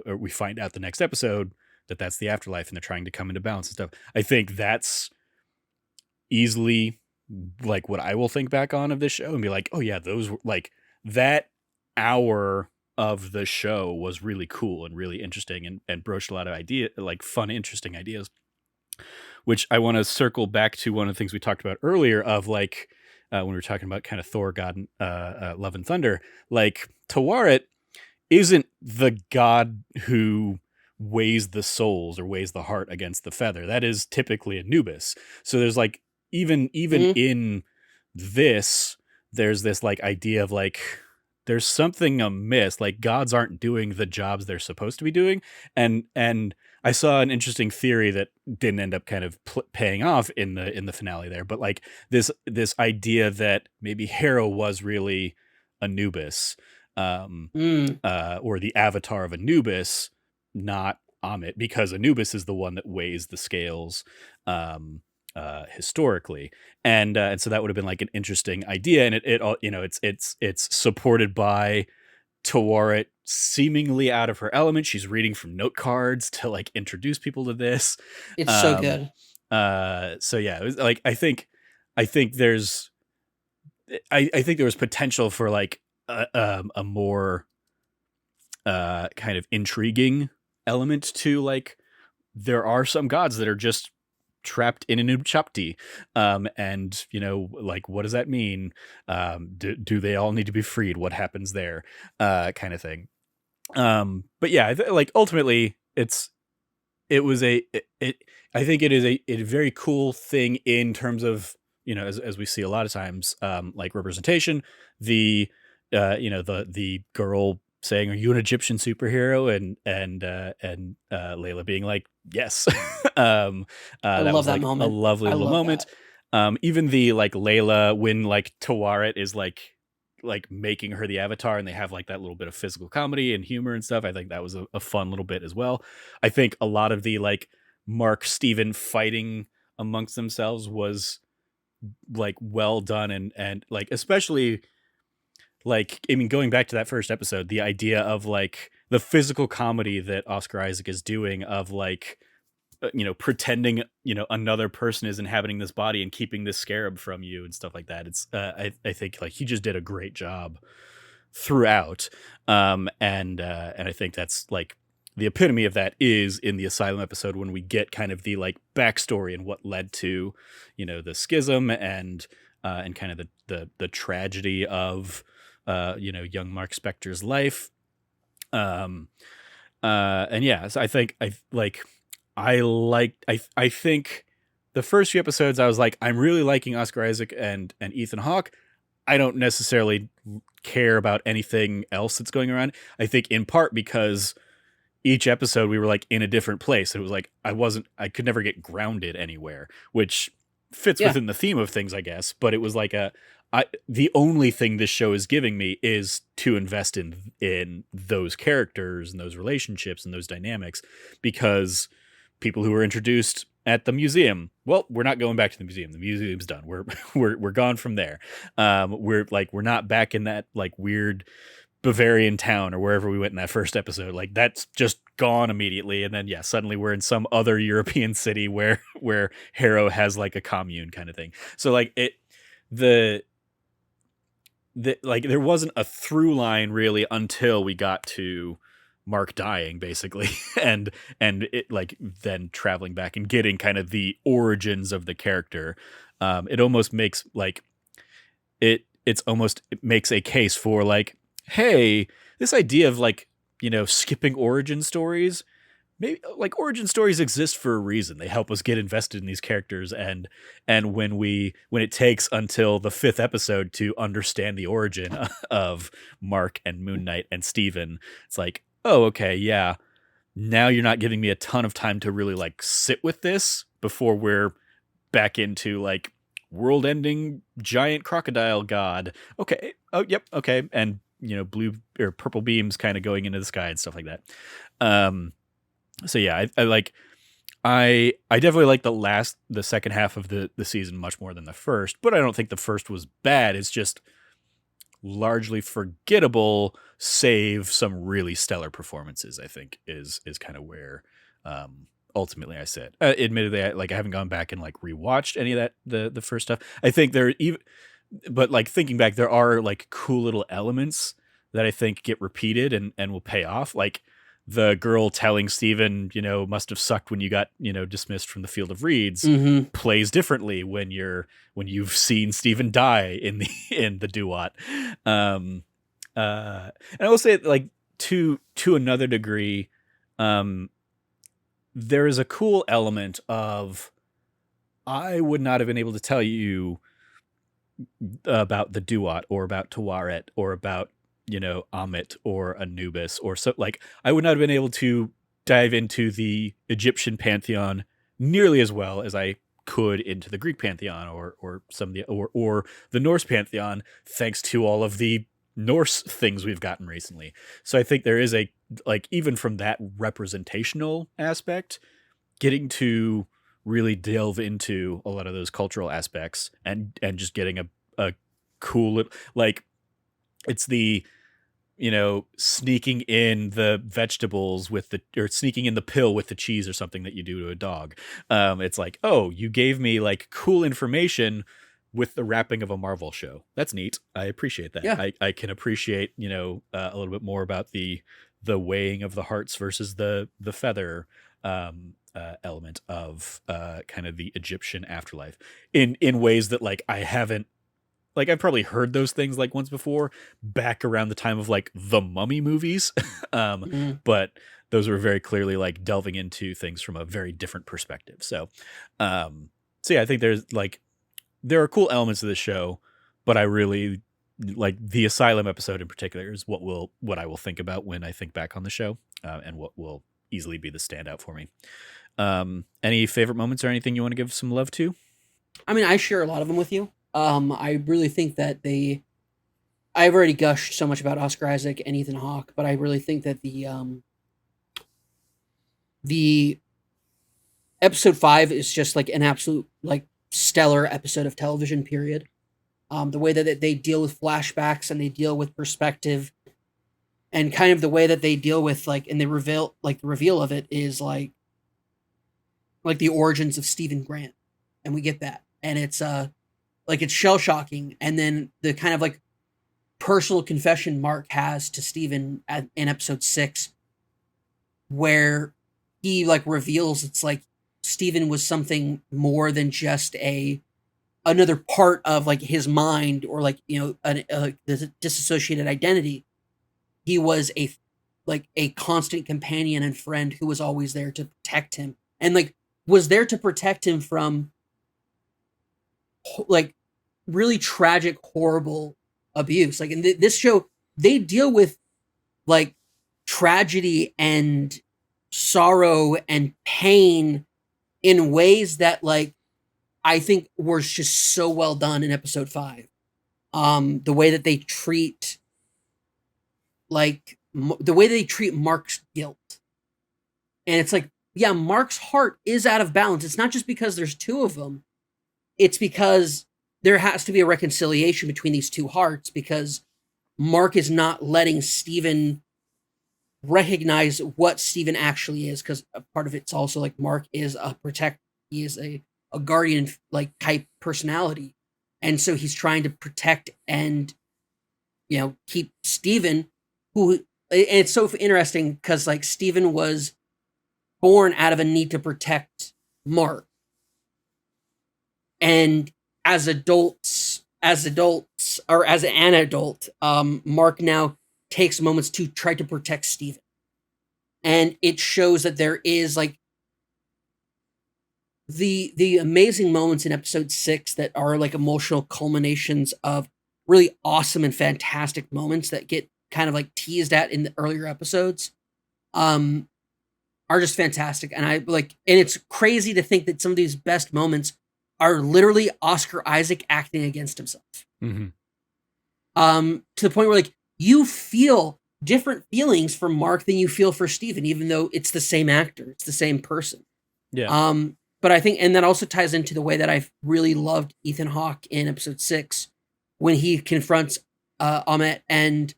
or we find out the next episode that that's the afterlife and they're trying to come into balance and stuff. I think that's easily like what I will think back on of this show and be like, oh yeah, those were like that hour of the show was really cool and really interesting and broached a lot of idea like fun, interesting ideas, which I want to circle back to one of the things we talked about earlier of like when we were talking about kind of Thor, God, Love and Thunder, like Tawaret isn't the god who weighs the souls or weighs the heart against the feather. That is typically Anubis. So there's like even Hmm. in this, there's this like idea of like there's something amiss. Like gods aren't doing the jobs they're supposed to be doing. And I saw an interesting theory that didn't end up kind of paying off in the finale there, but like this idea that maybe Hera was really Anubis, um, Mm. or the avatar of Anubis, not Amit, because Anubis is the one that weighs the scales, um, historically, and so that would have been like an interesting idea, and it all, you know, it's supported by Tawaret seemingly out of her element. She's reading from note cards to like introduce people to this. It's so Um, good. so yeah, it was like I think there's I think there was potential for like a more kind of intriguing element to like there are some gods that are just trapped in an Upchapti, and you know, like what does that mean? Do they all need to be freed? What happens there? Kind of thing. But yeah, like ultimately, it was it I think it is a very cool thing in terms of, you know, as we see a lot of times, like representation. The you know, the girl saying, "Are you an Egyptian superhero?" and Layla being like, "Yes." I That love was that like a moment. lovely I little love moment. that. Even the like Layla when like Tawaret is like making her the avatar, and they have like that little bit of physical comedy and humor and stuff. I think that was a fun little bit as well. I think a lot of the like Mark Steven fighting amongst themselves was like well done, and like especially like, I mean, going back to that first episode, the idea of like the physical comedy that Oscar Isaac is doing of like, you know, pretending, you know, another person is inhabiting this body and keeping this scarab from you and stuff like that. It's I think like he just did a great job throughout. And I think that's like the epitome of that is in the Asylum episode when we get kind of the like backstory and what led to, you know, the schism and kind of the tragedy of you know, young Mark Spector's life. Um and yeah, so I think I think the first few episodes I was like, I'm really liking Oscar Isaac and Ethan Hawke. I don't necessarily care about anything else that's going around. I think in part because each episode we were like in a different place. It was like I could never get grounded anywhere, which fits Yeah. within the theme of things, I guess. But it was like the only thing this show is giving me is to invest in those characters and those relationships and those dynamics, because people who were introduced at the museum, well, we're not going back to the museum. The museum's done. We're gone from there. We're not back in that like weird Bavarian town or wherever we went in that first episode. Like that's just gone immediately. And then yeah, suddenly we're in some other European city where Harrow has like a commune kind of thing. So like the like there wasn't a through line really until we got to Mark dying basically and it like then traveling back and getting kind of the origins of the character. It almost makes like it makes a case for like, hey, this idea of like, you know, skipping origin stories, maybe like origin stories exist for a reason. They help us get invested in these characters, and when it takes until the fifth episode to understand the origin of Mark and Moon Knight and Steven, it's like, oh, okay, yeah, now you're not giving me a ton of time to really like sit with this before we're back into like world ending giant crocodile god. Okay, oh yep, okay, and you know, blue or purple beams kind of going into the sky and stuff like that. um so yeah, I definitely like the second half of the season much more than the first, but I don't think the first was bad. It's just largely forgettable, save some really stellar performances. I think is kind of where ultimately I said. Admittedly, I haven't gone back and like rewatched any of that the first stuff. I think there even, but like thinking back, there are like cool little elements that I think get repeated and will pay off. Like the girl telling Steven, you know, must have sucked when you got, you know, dismissed from the Field of Reeds, Mm-hmm. plays differently when you've seen Steven die in the in the Duat. And I will say like to another degree, um, there is a cool element of I would not have been able to tell you about the Duat or about Tawaret or about, Amit or Anubis or so, like I would not have been able to dive into the Egyptian pantheon nearly as well as I could into the Greek pantheon or some of the or the Norse pantheon, thanks to all of the Norse things we've gotten recently. So I think there is a, like, even from that representational aspect, getting to really delve into a lot of those cultural aspects and just getting a cool, like, it's the, sneaking in the vegetables with the, or sneaking in the pill with the cheese or something that you do to a dog. It's like, oh, you gave me like cool information with the wrapping of a Marvel show. That's neat. I appreciate that. Yeah. I can appreciate, a little bit more about the weighing of the hearts versus the feather element of kind of the Egyptian afterlife in ways that, like, I haven't, like, I've probably heard those things like once before back around the time of like the Mummy movies. Mhm. But those were very clearly like delving into things from a very different perspective. So yeah, I think there are cool elements of this show, but I really like the Asylum episode in particular is what I will think about when I think back on the show, and what will easily be the standout for me. Any favorite moments or anything you want to give some love to? I mean, I share a lot of them with you. I really think that I've already gushed so much about Oscar Isaac and Ethan Hawke, but I really think that the episode 5 is just like an absolute like stellar episode of television. Period. The way that they deal with flashbacks and they deal with perspective, and kind of the way that they deal with like, and they reveal like the reveal of it is like the origins of Stephen Grant, and we get that, and it's like it's shell shocking, and then the kind of like personal confession Mark has to Stephen in episode 6, where he like reveals it's like Stephen was something more than just another part of like his mind, or like, the disassociated identity. He was a constant companion and friend who was always there to protect him, and like was there to protect him from like really tragic, horrible abuse. Like in this show, they deal with like tragedy and sorrow and pain in ways that like I think were just so well done in episode 5. The way that they treat the way they treat Mark's guilt, and it's like, yeah, Mark's heart is out of balance. It's not just because there's two of them. It's because there has to be a reconciliation between these two hearts, because Mark is not letting Steven recognize what Steven actually is, because part of it's also like Mark is he is a guardian like type personality. And so he's trying to protect and keep Steven, who, and it's so interesting because like Steven was born out of a need to protect Mark. And or as an adult, Mark now takes moments to try to protect Steven. And it shows that there is like the amazing moments in episode 6 that are like emotional culminations of really awesome and fantastic moments that get kind of like teased at in the earlier episodes, are just fantastic. And and it's crazy to think that some of these best moments are literally Oscar Isaac acting against himself. Mm-hmm. To the point where like you feel different feelings for Mark than you feel for Steven, even though it's the same actor, it's the same person. Yeah. But I think, and that also ties into the way that I've really loved Ethan Hawke in episode 6, when he confronts Amit, and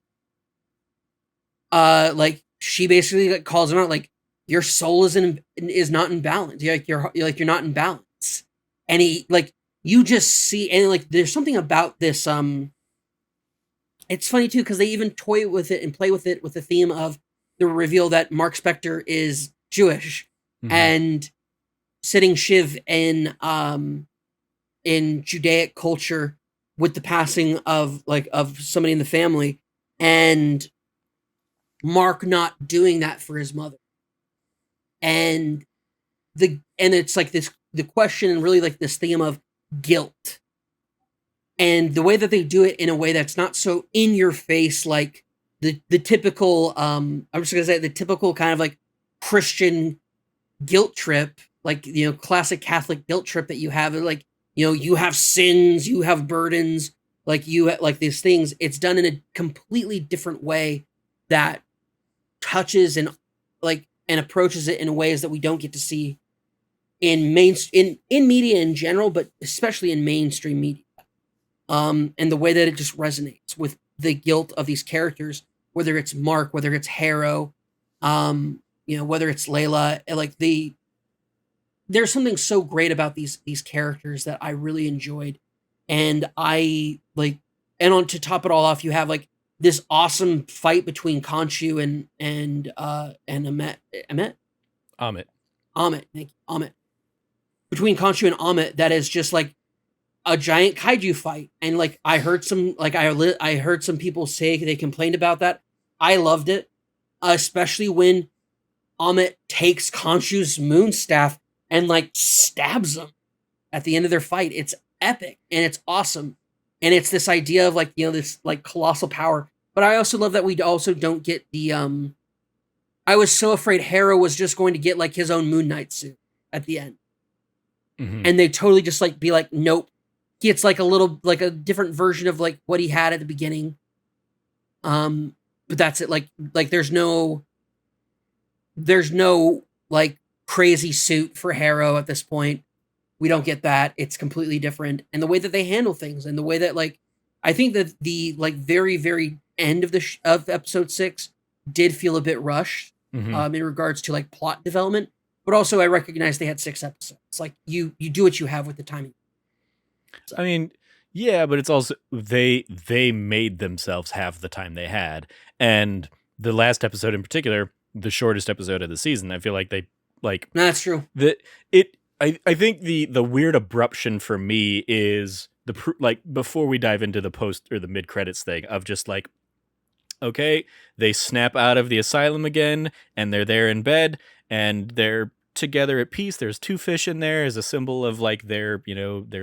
like she basically like calls him out, like, your soul is not in balance. You're not in balance. And he like, you just see, and like there's something about this. It's funny too because they even toy with it and play with it with the theme of the reveal that Mark Spector is Jewish, Mm-hmm. and sitting Shiv in Judaic culture with the passing of somebody in the family, and Mark not doing that for his mother. And it's like the question and really like this theme of guilt. And the way that they do it in a way that's not so in your face, like the typical I'm just gonna say the typical kind of like Christian guilt trip, like, classic Catholic guilt trip that you have, like, you have sins, you have burdens, like like these things. It's done in a completely different way that touches and like and approaches it in ways that we don't get to see in media in general, but especially in mainstream media. And the way that it just resonates with the guilt of these characters, whether it's Mark, whether it's Harrow, whether it's Layla, like there's something so great about these characters that I really enjoyed. And I like, and on to top it all off, you have like this awesome fight between Khonshu and Amit. Amit, thank you, Amit. Between Khonshu and Amit, that is just like a giant kaiju fight. And like I heard some people say they complained about that. I loved it, especially when Amit takes Khonshu's moon staff and like stabs him at the end of their fight. It's epic and it's awesome. And it's this idea of like, this like colossal power. But I also love that we also don't get the I was so afraid Harrow was just going to get like his own Moon Knight suit at the end. Mm-hmm. And they totally just like be like, nope. He gets like a little like a different version of like what he had at the beginning. But that's it. Like there's no like crazy suit for Harrow at this point. We don't get that. It's completely different. And the way that they handle things and the way that like I think that the like very very end of of episode 6 did feel a bit rushed in regards to like plot development, but also I recognize they had 6 episodes. Like you do what you have with the timing. So. I mean, yeah, but it's also they made themselves have the time they had, and the last episode in particular, the shortest episode of the season, I feel like they like that's true. I think the weird abruption for me is like before we dive into the post or the mid credits thing of just like, okay, they snap out of the asylum again and they're there in bed and they're together at peace. There's 2 fish in there as a symbol of like their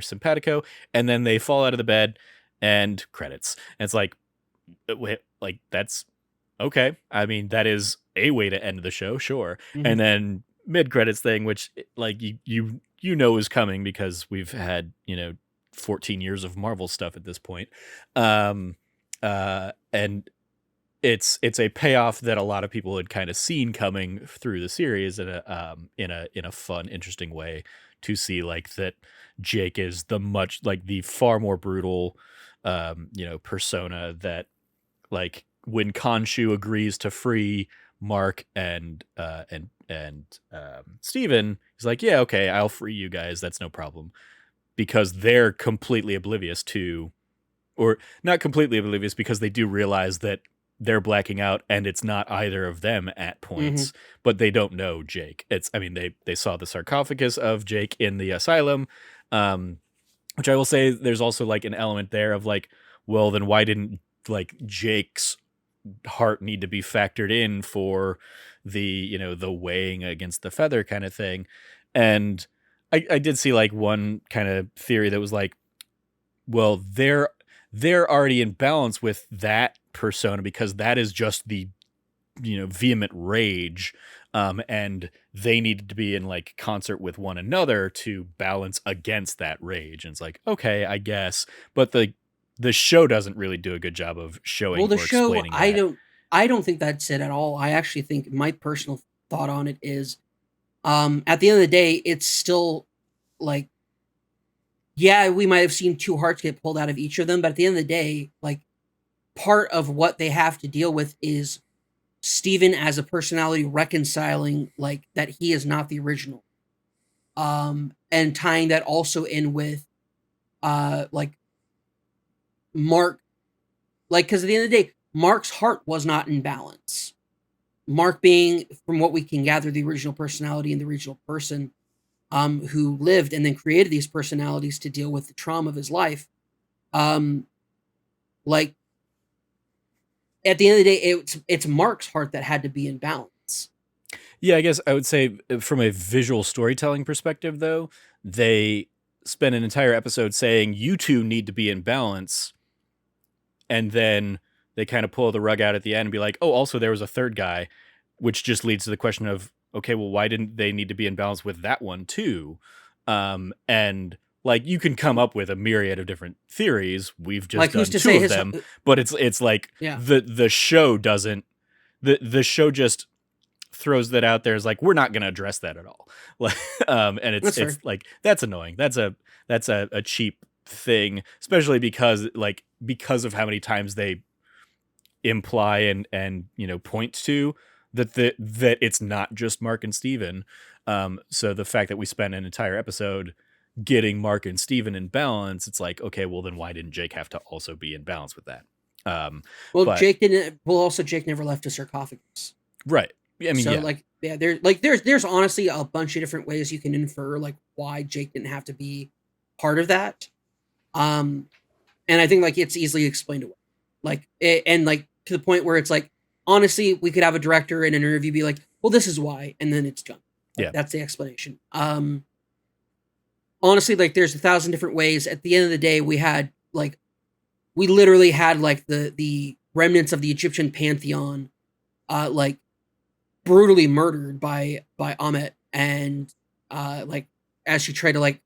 simpatico, and then they fall out of the bed and credits. And it's like that's okay. I mean, that is a way to end the show, sure. Mm-hmm. And then mid credits thing, which like you is coming because we've had 14 years of Marvel stuff at this point, and it's a payoff that a lot of people had kind of seen coming through the series in a fun, interesting way to see like that Jake is the far more brutal persona that like when Khonshu agrees to free Mark and Steven, he's like, yeah, okay, I'll free you guys. That's no problem. Because they're completely oblivious to, or not completely oblivious, because they do realize that they're blacking out and it's not either of them at points, but they don't know Jake. They saw the sarcophagus of Jake in the asylum, which I will say there's also like an element there of like, well, then why didn't like Jake's heart need to be factored in for the the weighing against the feather kind of thing? And I did see like one kind of theory that was like, well, they're already in balance with that persona because that is just the vehement rage, and they needed to be in like concert with one another to balance against that rage. And it's like, okay, I guess, but the show doesn't really do a good job of showing or explaining that. I don't think that's it at all. I actually think my personal thought on it is, at the end of the day, it's still like, yeah, we might have seen 2 hearts get pulled out of each of them, but at the end of the day, like part of what they have to deal with is Steven as a personality reconciling like that he is not the original. And tying that also in with like Mark, like, because at the end of the day, Mark's heart was not in balance. Mark being, from what we can gather, the original personality and the original person who lived and then created these personalities to deal with the trauma of his life. Like, at the end of the day, it's Mark's heart that had to be in balance. Yeah, I guess I would say from a visual storytelling perspective, though, they spend an entire episode saying you two need to be in balance, and then they kind of pull the rug out at the end and be like, oh, also there was a third guy, which just leads to the question of, okay, well, why didn't they need to be in balance with that one too? And like you can come up with a myriad of different theories. We've just Like, done who's to two say of his? them, but it's like Yeah. the show doesn't the show just throws that out there as like we're not going to address that at all. Like and That's it's fair. like that's annoying. That's a cheap thing, especially because of how many times they imply and you know point to that it's not just Mark and Steven. So the fact that we spent an entire episode getting Mark and Steven in balance, it's like, okay, well then why didn't Jake have to also be in balance with that? Well, But Jake didn't. Well, also Jake never left a sarcophagus. right. I mean, So yeah. like, yeah, there's honestly a bunch of different ways you can infer like why Jake didn't have to be part of that. And I think like it's easily explained away. Like and like to the point where it's like, honestly, we could have a director in an interview be like, well, this is why, and then it's done. Like, Yeah. that's the explanation. Honestly, like there's 1,000 different ways. At the end of the day, we literally had like the remnants of the Egyptian pantheon, like brutally murdered by Amet, and like as she tried to like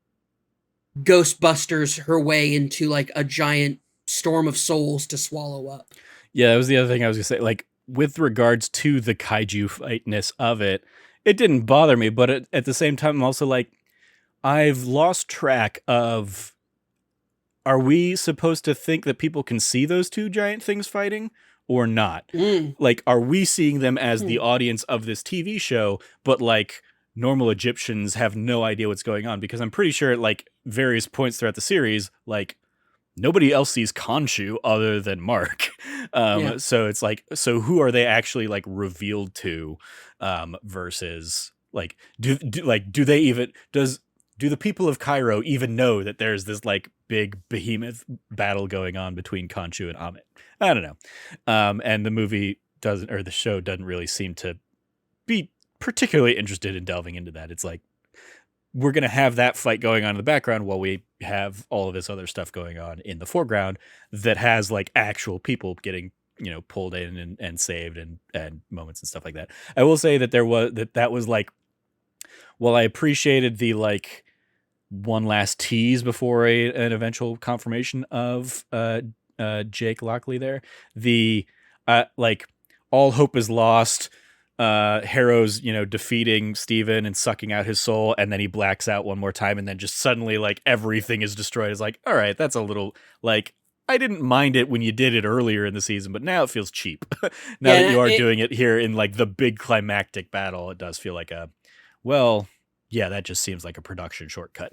Ghostbusters her way into like a giant storm of souls to swallow up. Yeah, that was the other thing I was gonna say. Like with regards to the kaiju fightness of it, it didn't bother me, but at the same time, I'm also like, I've lost track of. Are we supposed to think that people can see those two giant things fighting or not? Mm. Like, are we seeing them as the audience of this TV show, but like normal Egyptians have no idea what's going on? Because I'm pretty sure at like various points throughout the series, like nobody else sees Khonshu other than Mark. Yeah. So it's like, so who are they actually like revealed to? Versus like, do they even, do the people of Cairo even know that there's this like big behemoth battle going on between Khonshu and Amet? I don't know. And the movie doesn't, or the show doesn't really seem to be particularly interested in delving into that. It's like, we're going to have that fight going on in the background while we have all of this other stuff going on in the foreground that has like actual people getting, you know, pulled in and saved and moments and stuff like that. I will say that that was like, while I appreciated the like one last tease before an eventual confirmation of Jake Lockley there, the like all hope is lost. Harrow's, you know, defeating Steven and sucking out his soul, and then he blacks out one more time, and then just suddenly like everything is destroyed. It's like, all right, that's a little like, I didn't mind it when you did it earlier in the season, but now it feels cheap. Now that you are doing it here in like the big climactic battle, it does feel like well, yeah, that just seems like a production shortcut.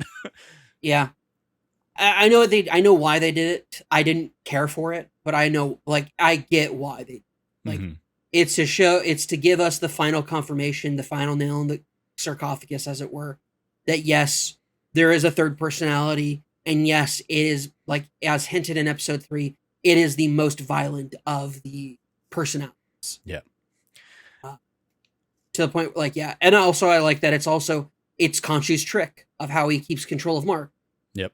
Yeah. I know why they did it. I didn't care for it, but I know, like, I get why they, like, it's to give us the final confirmation, the final nail in the sarcophagus, as it were, that yes, there is a third personality, and yes, it is, like, as hinted in episode 3, it is the most violent of the personalities. Yeah. To the point, like, yeah. And also, I like that it's Khonshu's trick of how he keeps control of Mark. Yep.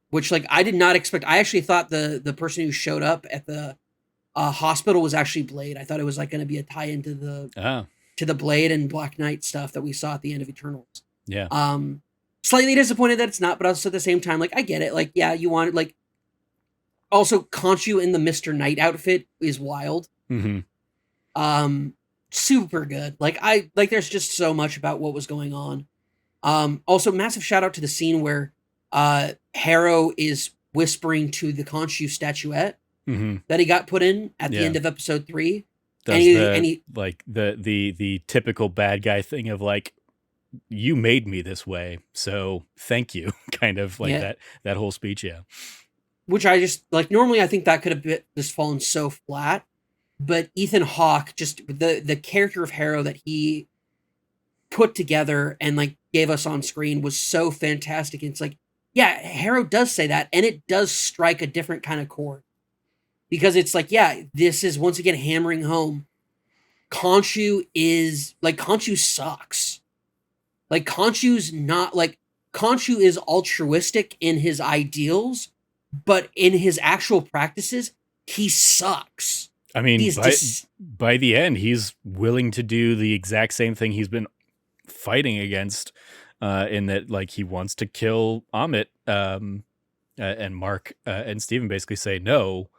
Which, like, I did not expect. I actually thought the person who showed up at the hospital was actually Blade. I thought it was like going to be a tie-in to the Blade and Black Knight stuff that we saw at the end of Eternals. Yeah. Slightly disappointed that it's not, but also at the same time, like, I get it. Like, yeah, you wanted, like, also Khonshu in the Mr. Knight outfit is wild. Super good. Like, there's just so much about what was going on. Also, massive shout out to the scene where Harrow is whispering to the Khonshu statuette that he got put in at the end of episode 3. Like the typical bad guy thing of like, you made me this way, so thank you, kind of like that whole speech. Yeah. Which I just, like, normally I think that could have just fallen so flat, but Ethan Hawke, just the character of Harrow that he put together and like gave us on screen was so fantastic. And it's like, yeah, Harrow does say that, and it does strike a different kind of chord. because it's like, yeah, this is once again hammering home. Khonshu sucks. Like Khonshu's not like Khonshu is altruistic in his ideals, but in his actual practices, he sucks. I mean, He's just by the end, he's willing to do the exact same thing he's been fighting against, in that like he wants to kill Amit, and Mark and Steven basically say no.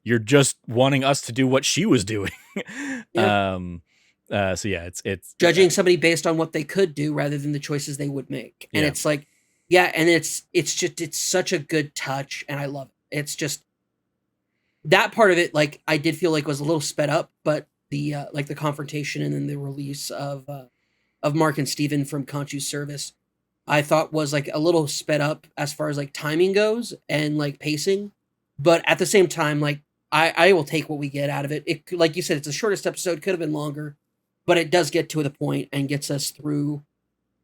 You're just wanting us to do what she was doing. yeah. So yeah, it's Judging somebody based on what they could do rather than the choices they would make. And Yeah. it's like, yeah, and it's such a good touch, and I love it. It's just that part of it, like I did feel like was a little sped up, but the like the confrontation and then the release of Mark and Steven from Conchu's service, I thought was like a little sped up as far as like timing goes and like pacing. But at the same time, like I will take what we get out of it. It, like you said, it's the shortest episode, could have been longer, but it does get to the point and gets us through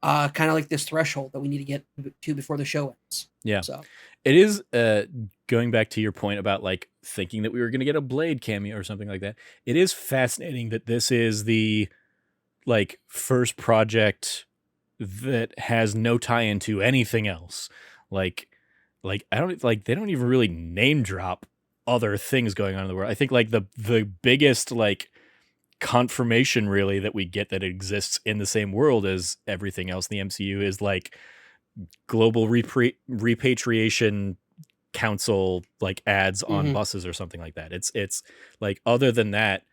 kind of like this threshold that we need to get to before the show ends. Yeah. So it is, going back to your point about like thinking that we were going to get a Blade cameo or something like that. It is fascinating that this is the like first project that has no tie into anything else. Like I don't like, they don't even really name drop other things going on in the world. I think like the biggest like confirmation really that we get that it exists in the same world as everything else in the MCU is like global repatriation council like ads on buses or something like that. It's like, other than that,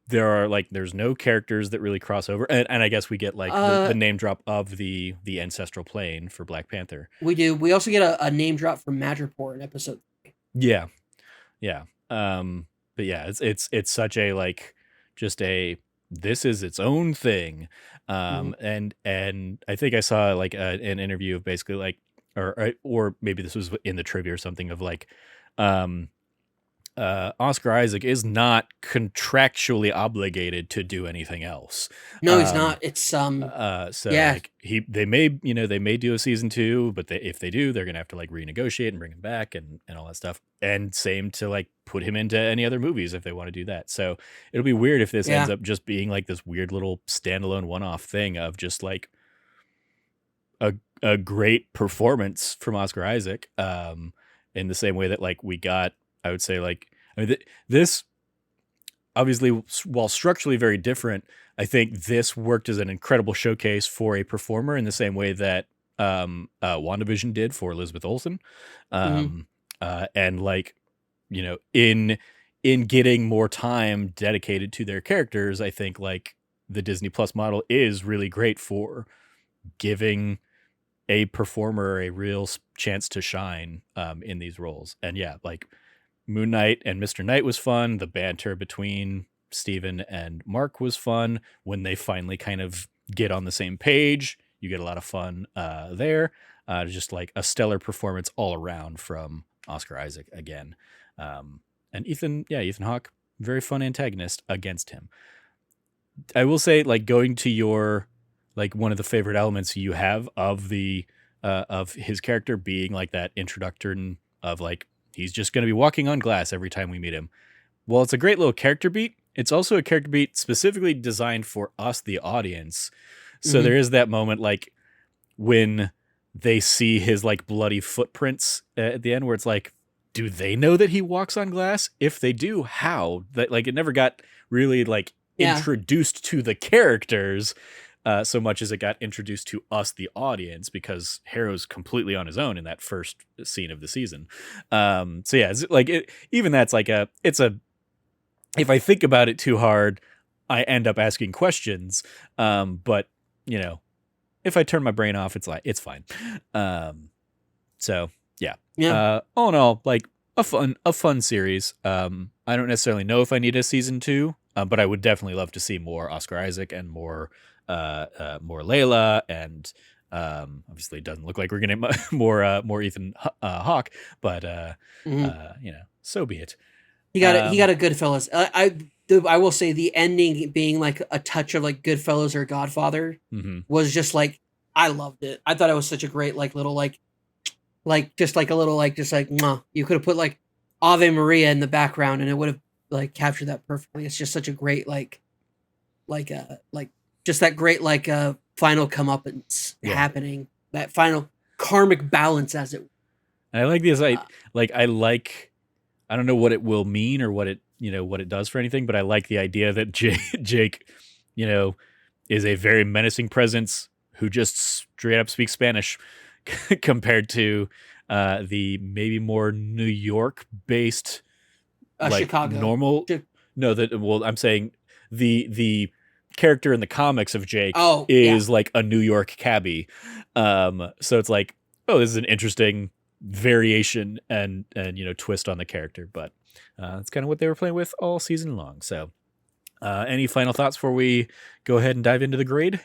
there's no characters that really cross over, and I guess we get like the name drop of the ancestral plane for Black Panther. We do. We also get a name drop from Madripoor in episode 3. Yeah. But yeah, it's such a like just a this is its own thing. And I think I saw like an interview of basically like or maybe this was in the trivia or something of like Oscar Isaac is not contractually obligated to do anything else. No, he's not. It's So yeah. like they may do a season 2, but if they do, they're gonna have to like renegotiate and bring him back and all that stuff. And same to like put him into any other movies if they want to do that. So it'll be weird if this ends up just being like this weird little standalone one-off thing of just like a great performance from Oscar Isaac, in the same way that like we got, I would say, like, I mean, this obviously, while structurally very different, I think this worked as an incredible showcase for a performer in the same way that WandaVision did for Elizabeth Olsen. And like, in getting more time dedicated to their characters, I think like the Disney Plus model is really great for giving a performer a real chance to shine in these roles. And yeah, like Moon Knight and Mr. Knight was fun. The banter between Steven and Mark was fun. When they finally kind of get on the same page, you get a lot of fun there. Just like a stellar performance all around from Oscar Isaac again. And Ethan Hawke, very fun antagonist against him. I will say, like, going to your like one of the favorite elements you have of the of his character being like that introduction of like he's just going to be walking on glass every time we meet him. Well, it's a great little character beat. It's also a character beat specifically designed for us, the audience. So there is that moment like when they see his like bloody footprints at the end where it's like, do they know that he walks on glass? If they do, how? That like it never got really like introduced to the characters so much as it got introduced to us, the audience, because Harrow's completely on his own in that first scene of the season. So yeah, it's like even that's like if I think about it too hard, I end up asking questions. But if I turn my brain off, it's fine. So yeah. All in all, like a fun series. I don't necessarily know if I need a season 2, but I would definitely love to see more Oscar Isaac and more Layla, and obviously it doesn't look like we're gonna get more Ethan Hawke, but so be it. He got a Goodfellas. I will say the ending being like a touch of like Goodfellas or Godfather was just like, I loved it. I thought it was such a great like little like just like a little like just like mwah. You could have put like Ave Maria in the background, and it would have like captured that perfectly. It's just such a great like just that great final comeuppance Yeah. happening, that final karmic balance, as it. And I like this. Uh, I don't know what it will mean or what it what it does for anything, but I like the idea that Jake, you know, is a very menacing presence who just straight up speaks Spanish compared to the maybe more New York based like Chicago. normal. No, that well, I'm saying the character in the comics of Jake Oh yeah, is like a New York cabbie. So it's like, oh, this is an interesting variation and twist on the character, but it's kind of what they were playing with all season long. So any final thoughts before we go ahead and dive into the grade?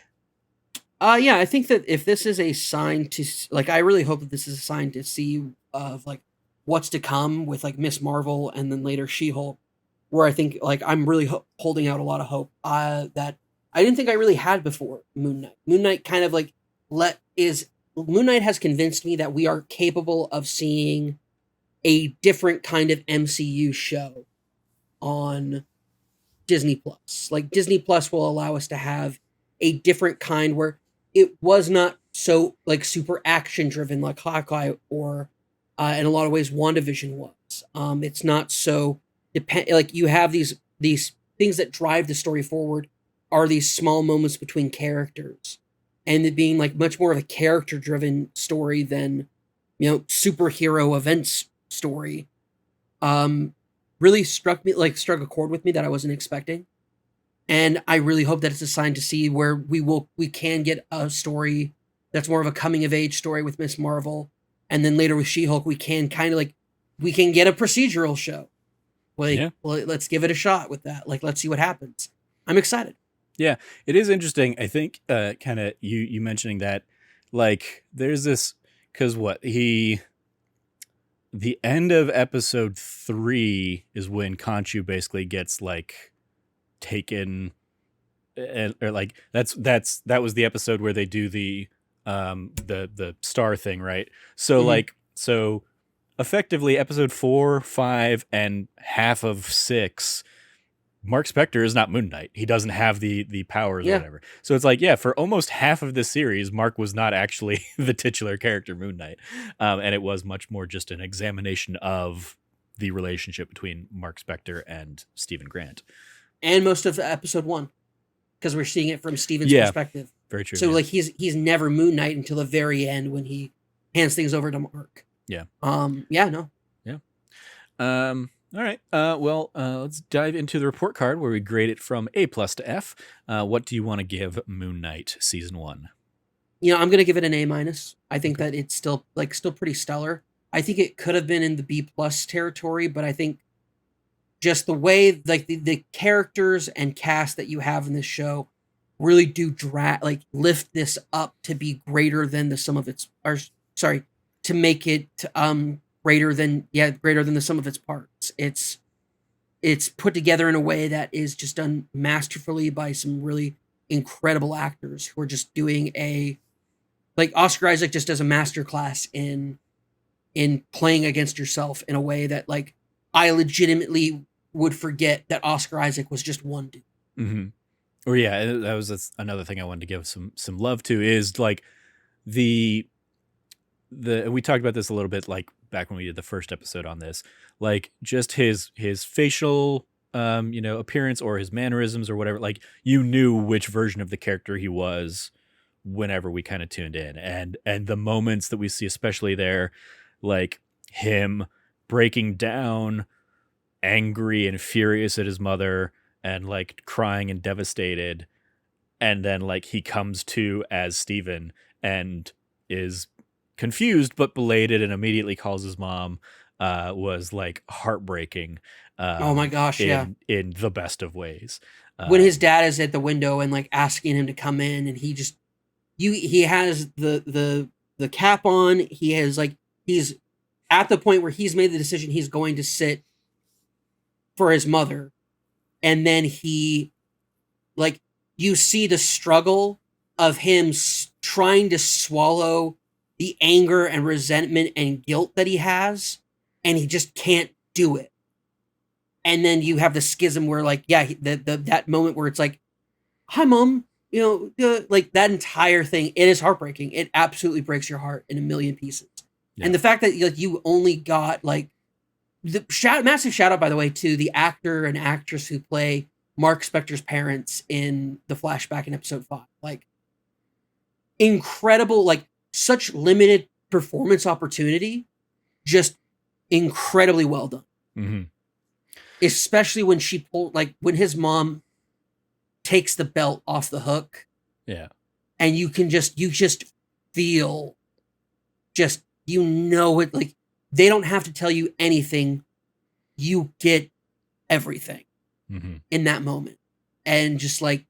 yeah. I think that if this is a sign to like, I really hope that this is a sign to see of like what's to come with like Miss Marvel and then later She-Hulk, where I think like I'm really holding out a lot of hope that I didn't think I really had before Moon Knight. Moon Knight kind of like Moon Knight has convinced me that we are capable of seeing a different kind of MCU show on Disney Plus. Like Disney Plus will allow us to have a different kind where it was not so like super action driven like Hawkeye or in a lot of ways WandaVision was. It's not so depend like you have these things that drive the story forward are these small moments between characters, and it being like much more of a character driven story than superhero events story. Really struck a chord with me that I wasn't expecting, and I really hope that it's a sign to see where we can get a story that's more of a coming of age story with Miss Marvel, and then later with She-Hulk we can kind of like we can get a procedural show. Like, Yeah. well, let's give it a shot with that. Like, let's see what happens. I'm excited. Yeah, it is interesting. I think kind of you mentioning that, like, there's this because the end of episode 3 is when Conchu basically gets like taken, or like that was the episode where they do the star thing, right? So Mhm. so effectively episode 4, 5, and half of 6, Mark Spector is not Moon Knight. He doesn't have the powers or Yeah. whatever. So it's like, yeah, for almost half of this series, Mark was not actually the titular character Moon Knight, and it was much more just an examination of the relationship between Mark Spector and Stephen Grant. And most of episode 1, because we're seeing it from Steven's Yeah, perspective. very true. So Yeah. like he's never Moon Knight until the very end when he hands things over to Mark. Yeah. Yeah. No. Yeah. All right. Well, let's dive into the report card where we grade it from A+ to F. What do you want to give Moon Knight season 1? I'm gonna give it an A-. I think that it's still pretty stellar. I think it could have been in the B+ territory, but I think just the way like the characters and cast that you have in this show really do lift this up to be greater than the sum of its or sorry, to make it greater than the sum of its parts. It's put together in a way that is just done masterfully by some really incredible actors who are just doing Oscar Isaac just does a masterclass in playing against yourself in a way that like I legitimately would forget that Oscar Isaac was just one dude. Mm-hmm. Or yeah, that's another thing I wanted to give some love to is like the we talked about this a little bit like back when we did the first episode on this, like just his facial appearance or his mannerisms or whatever, like you knew which version of the character he was whenever we kind of tuned in, and the moments that we see especially there, like him breaking down angry and furious at his mother and like crying and devastated, and then like he comes to as Steven and is confused but belated and immediately calls his mom, was like heartbreaking. Oh my gosh, yeah. In the best of ways. When his dad is at the window and like asking him to come in, and he has the cap on. He has like he's at the point where he's made the decision he's going to sit for his mother, and then he like you see the struggle of him trying to swallow the anger and resentment and guilt that he has, and he just can't do it. And then you have the schism where like, yeah, that moment where it's like, hi mom, like that entire thing, it is heartbreaking. It absolutely breaks your heart in a million pieces. Yeah. And the fact that like you only got like massive shout out, by the way, to the actor and actress who play Mark Spector's parents in the flashback in episode 5. Like incredible, like such limited performance opportunity, just incredibly well done. Mm-hmm. Especially when she pulled, like when his mom takes the belt off the hook. Yeah. And you just feel, just, it, like they don't have to tell you anything. You get everything in that moment. And just like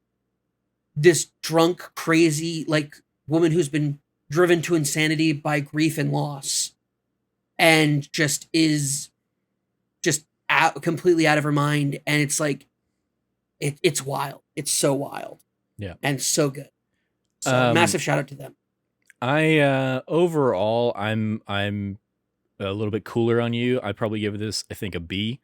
this drunk, crazy, like woman who's been driven to insanity by grief and loss and just is just completely out of her mind. And it's like, it's wild. It's so wild. Yeah. And so good. So massive shout out to them. I overall I'm a little bit cooler on you. I'd probably give this, I think, a B.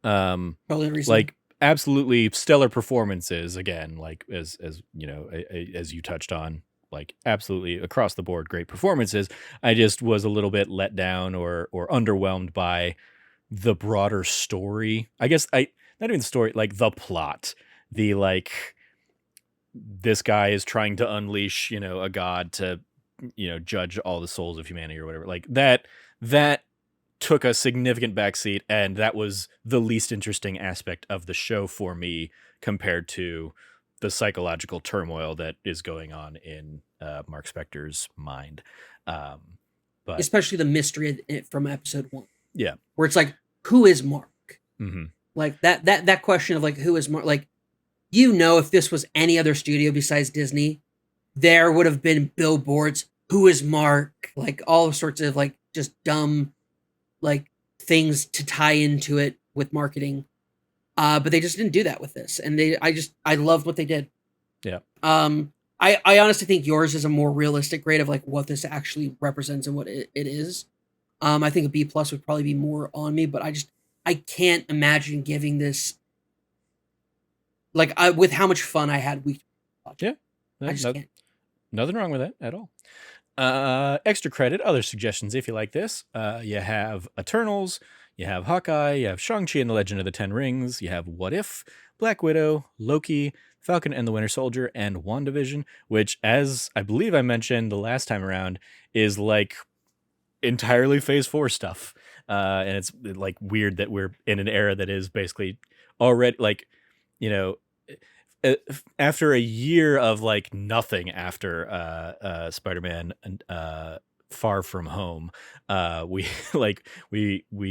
Probably reason. Like absolutely stellar performances again, like as as you touched on, like absolutely across the board great performances. I just was a little bit let down or underwhelmed by the broader story. I guess not even the story, like the plot. The like this guy is trying to unleash, a god to, judge all the souls of humanity or whatever. Like that took a significant backseat, and that was the least interesting aspect of the show for me compared to the psychological turmoil that is going on in Mark Spector's mind. But especially the mystery from episode 1. Yeah. Where it's like, who is Mark? Mm-hmm. Like that question of like, who is Mark? Like, if this was any other studio besides Disney, there would have been billboards, who is Mark? Like all sorts of like just dumb like things to tie into it with marketing. But they just didn't do that with this. And I loved what they did. Yeah. I honestly think yours is a more realistic grade of like what this actually represents and what it is. I think a B+ would probably be more on me, but I can't imagine giving this like with how much fun I had week. Yeah. I just can't. Nothing wrong with that at all. Extra credit, other suggestions if you like this. You have Eternals, you have Hawkeye, you have Shang-Chi and the Legend of the Ten Rings, you have What If, Black Widow, Loki, Falcon and the Winter Soldier, and WandaVision, which, as I believe I mentioned the last time around, is like entirely Phase 4 stuff. And it's like weird that we're in an era that is basically already like, after a year of like nothing after Spider-Man and Far From Home, we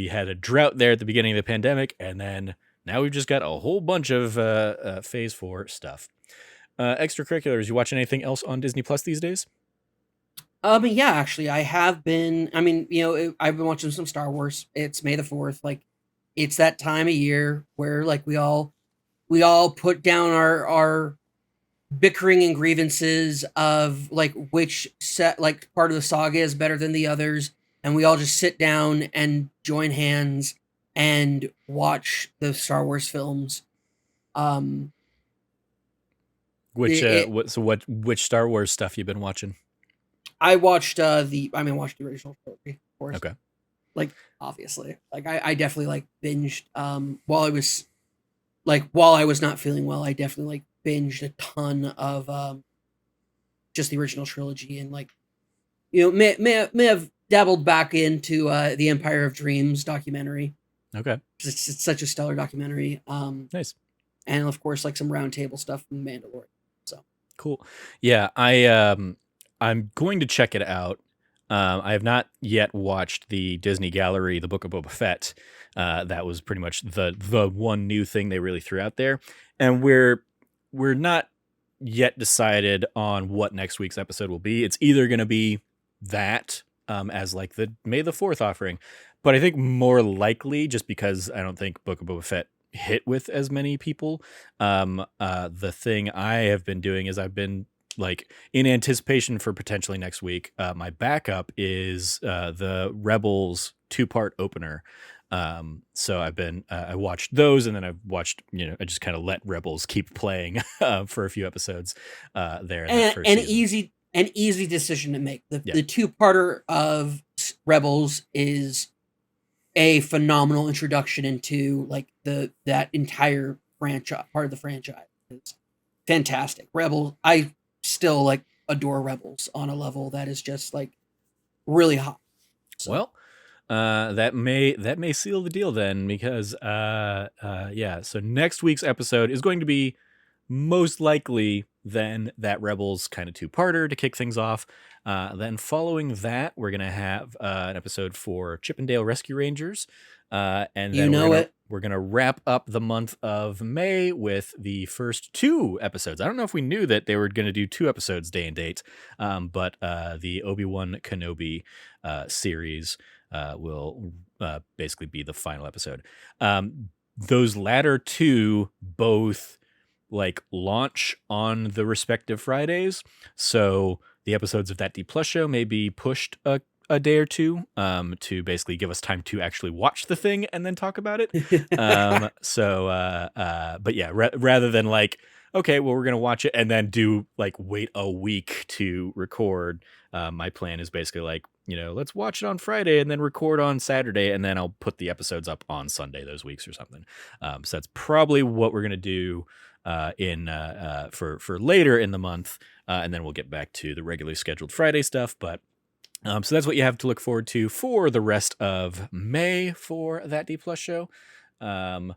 had a drought there at the beginning of the pandemic, and then now we've just got a whole bunch of Phase 4 stuff. Extracurriculars, you watching anything else on Disney Plus these days? Yeah, actually, I have been. I mean, I've been watching some Star Wars. It's May the 4th. Like, it's that time of year where like we all put down our bickering and grievances of like which set like part of the saga is better than the others, and we all just sit down and join hands and watch the Star Wars films. Which Star Wars stuff you've been watching? I watched the original trilogy, of course. Okay. Like obviously, like I definitely like binged while I was not feeling well. I definitely like binged a ton of just the original trilogy, and like may have dabbled back into the Empire of Dreams documentary. Okay. It's such a stellar documentary. Nice. And of course like some roundtable stuff from Mandalorian. So cool. Yeah, I'm going to check it out. I have not yet watched the Disney Gallery, The Book of Boba Fett. That was pretty much the one new thing they really threw out there. And we're not yet decided on what next week's episode will be. It's either going to be that as like the May the 4th offering. But I think more likely, just because I don't think Book of Boba Fett hit with as many people, the thing I have been doing is I've been like in anticipation for potentially next week. My backup is the Rebels 2-part opener, So I've been I watched those, and then I've watched, I just kind of let Rebels keep playing for a few episodes there in that And first season. an easy decision to make. Yeah. The two-parter of Rebels is a phenomenal introduction into like that entire franchise, part of the franchise. It's fantastic. Rebels, I still like adore Rebels on a level that is just like really hot. So. Well, that may seal the deal then, because yeah. So next week's episode is going to be most likely then that Rebels kind of two-parter to kick things off. Then following that, we're gonna have an episode for Chippendale Rescue Rangers, and then we're gonna wrap up the month of May with the first 2 episodes. I don't know if we knew that they were gonna do 2 episodes day and date, but the Obi-Wan Kenobi series will basically be the final episode. Those latter 2 both like launch on the respective Fridays, so the episodes of that D Plus show may be pushed a day or 2 to basically give us time to actually watch the thing and then talk about it. But yeah, rather than like, okay, well, we're gonna watch it and then wait a week to record, my plan is basically like, let's watch it on Friday and then record on Saturday, and then I'll put the episodes up on Sunday those weeks or something. So that's probably what we're gonna do for later in the month, and then we'll get back to the regularly scheduled Friday stuff. But so that's what you have to look forward to for the rest of May for that D Plus show. And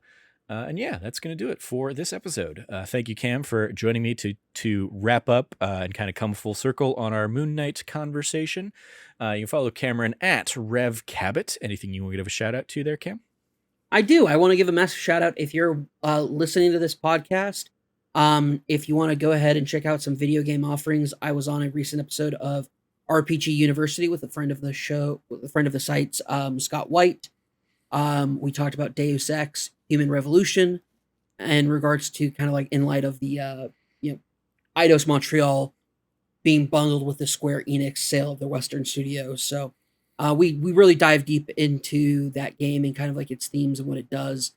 yeah, that's going to do it for this episode. Thank you, Cam, for joining me to wrap up and kind of come full circle on our Moon Knight conversation. You can follow Cameron at Rev Cabot. Anything you want to give a shout out to there, Cam? I do. I want to give a massive shout out if you're listening to this podcast. If you want to go ahead and check out some video game offerings, I was on a recent episode of RPG University with a friend of the show, with a friend of the site's Scott White. We talked about Deus Ex, Human Revolution, in regards to kind of like in light of the Eidos Montreal being bundled with the Square Enix sale of the Western Studios. So we really dive deep into that game and kind of like its themes and what it does.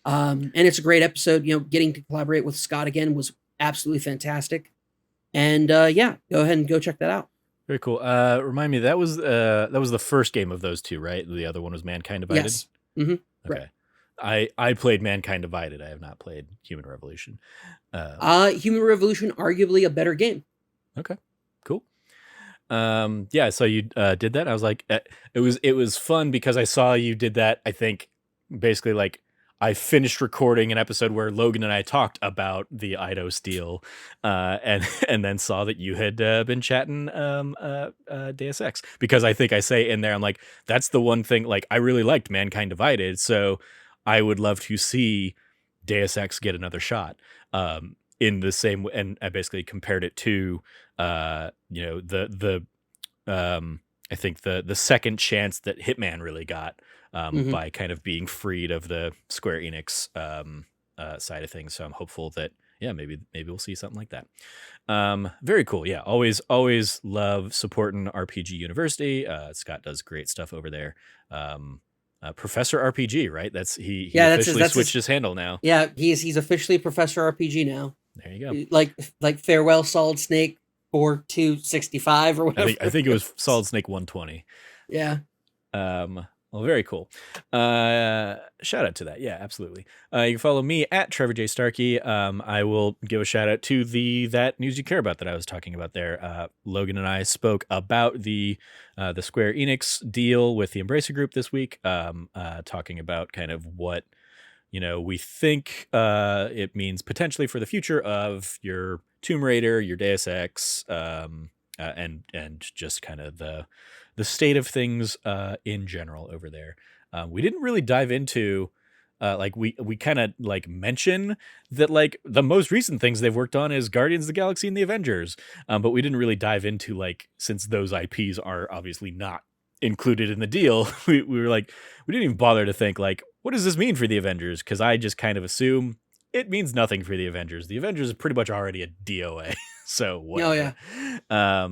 And it's a great episode. Getting to collaborate with Scott again was absolutely fantastic. And yeah, go ahead and go check that out. Very cool. Remind me, that was the first game of those 2, right? The other one was Mankind Divided? Yes. Mm-hmm. Okay. Right. I played Mankind Divided. I have not played Human Revolution. Human Revolution, arguably a better game. Okay, cool. Yeah, so you did that. I was like, it was fun because I saw you did that. I think basically like I finished recording an episode where Logan and I talked about the Eidos deal, and then saw that you had been chatting Deus Ex, because I think I say in there, I'm like, that's the one thing, like, I really liked Mankind Divided, so I would love to see Deus Ex get another shot. In the same, and I basically compared it to I think the second chance that Hitman really got, by kind of being freed of the Square Enix side of things. So I'm hopeful that, yeah, maybe we'll see something like that. Very cool. Yeah, always love supporting RPG University. Scott does great stuff over there. Professor RPG, right? He officially switched his handle now. Yeah, he's officially Professor RPG now. There you go. Like farewell Solid Snake 4265 or whatever. I think it was Solid Snake 120. Yeah. Well, very cool. Shout out to that. Yeah, absolutely. You can follow me at Trevor J. Starkey. I will give a shout out to that news you care about that I was talking about there. Logan and I spoke about the Square Enix deal with the Embracer Group this week, talking about kind of what we think it means potentially for the future of your Tomb Raider, your Deus Ex, and just kind of the state of things in general over there. We didn't really dive into we kind of like mention that like the most recent things they've worked on is Guardians of the Galaxy and the Avengers, but we didn't really dive into, like, since those IPs are obviously not included in the deal, we were like, we didn't even bother to think like, what does this mean for the Avengers? Because I just kind of assume it means nothing for the Avengers. The Avengers is pretty much already a DOA. So whatever. Oh yeah.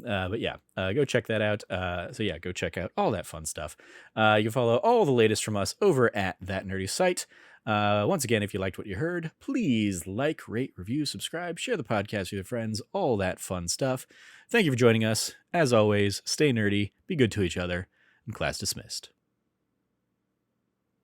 But yeah, go check that out. So yeah, go check out all that fun stuff. You can follow all the latest from us over at That Nerdy Site. Once again, if you liked what you heard, please like, rate, review, subscribe, share the podcast with your friends, all that fun stuff. Thank you for joining us. As always, stay nerdy, be good to each other, and class dismissed.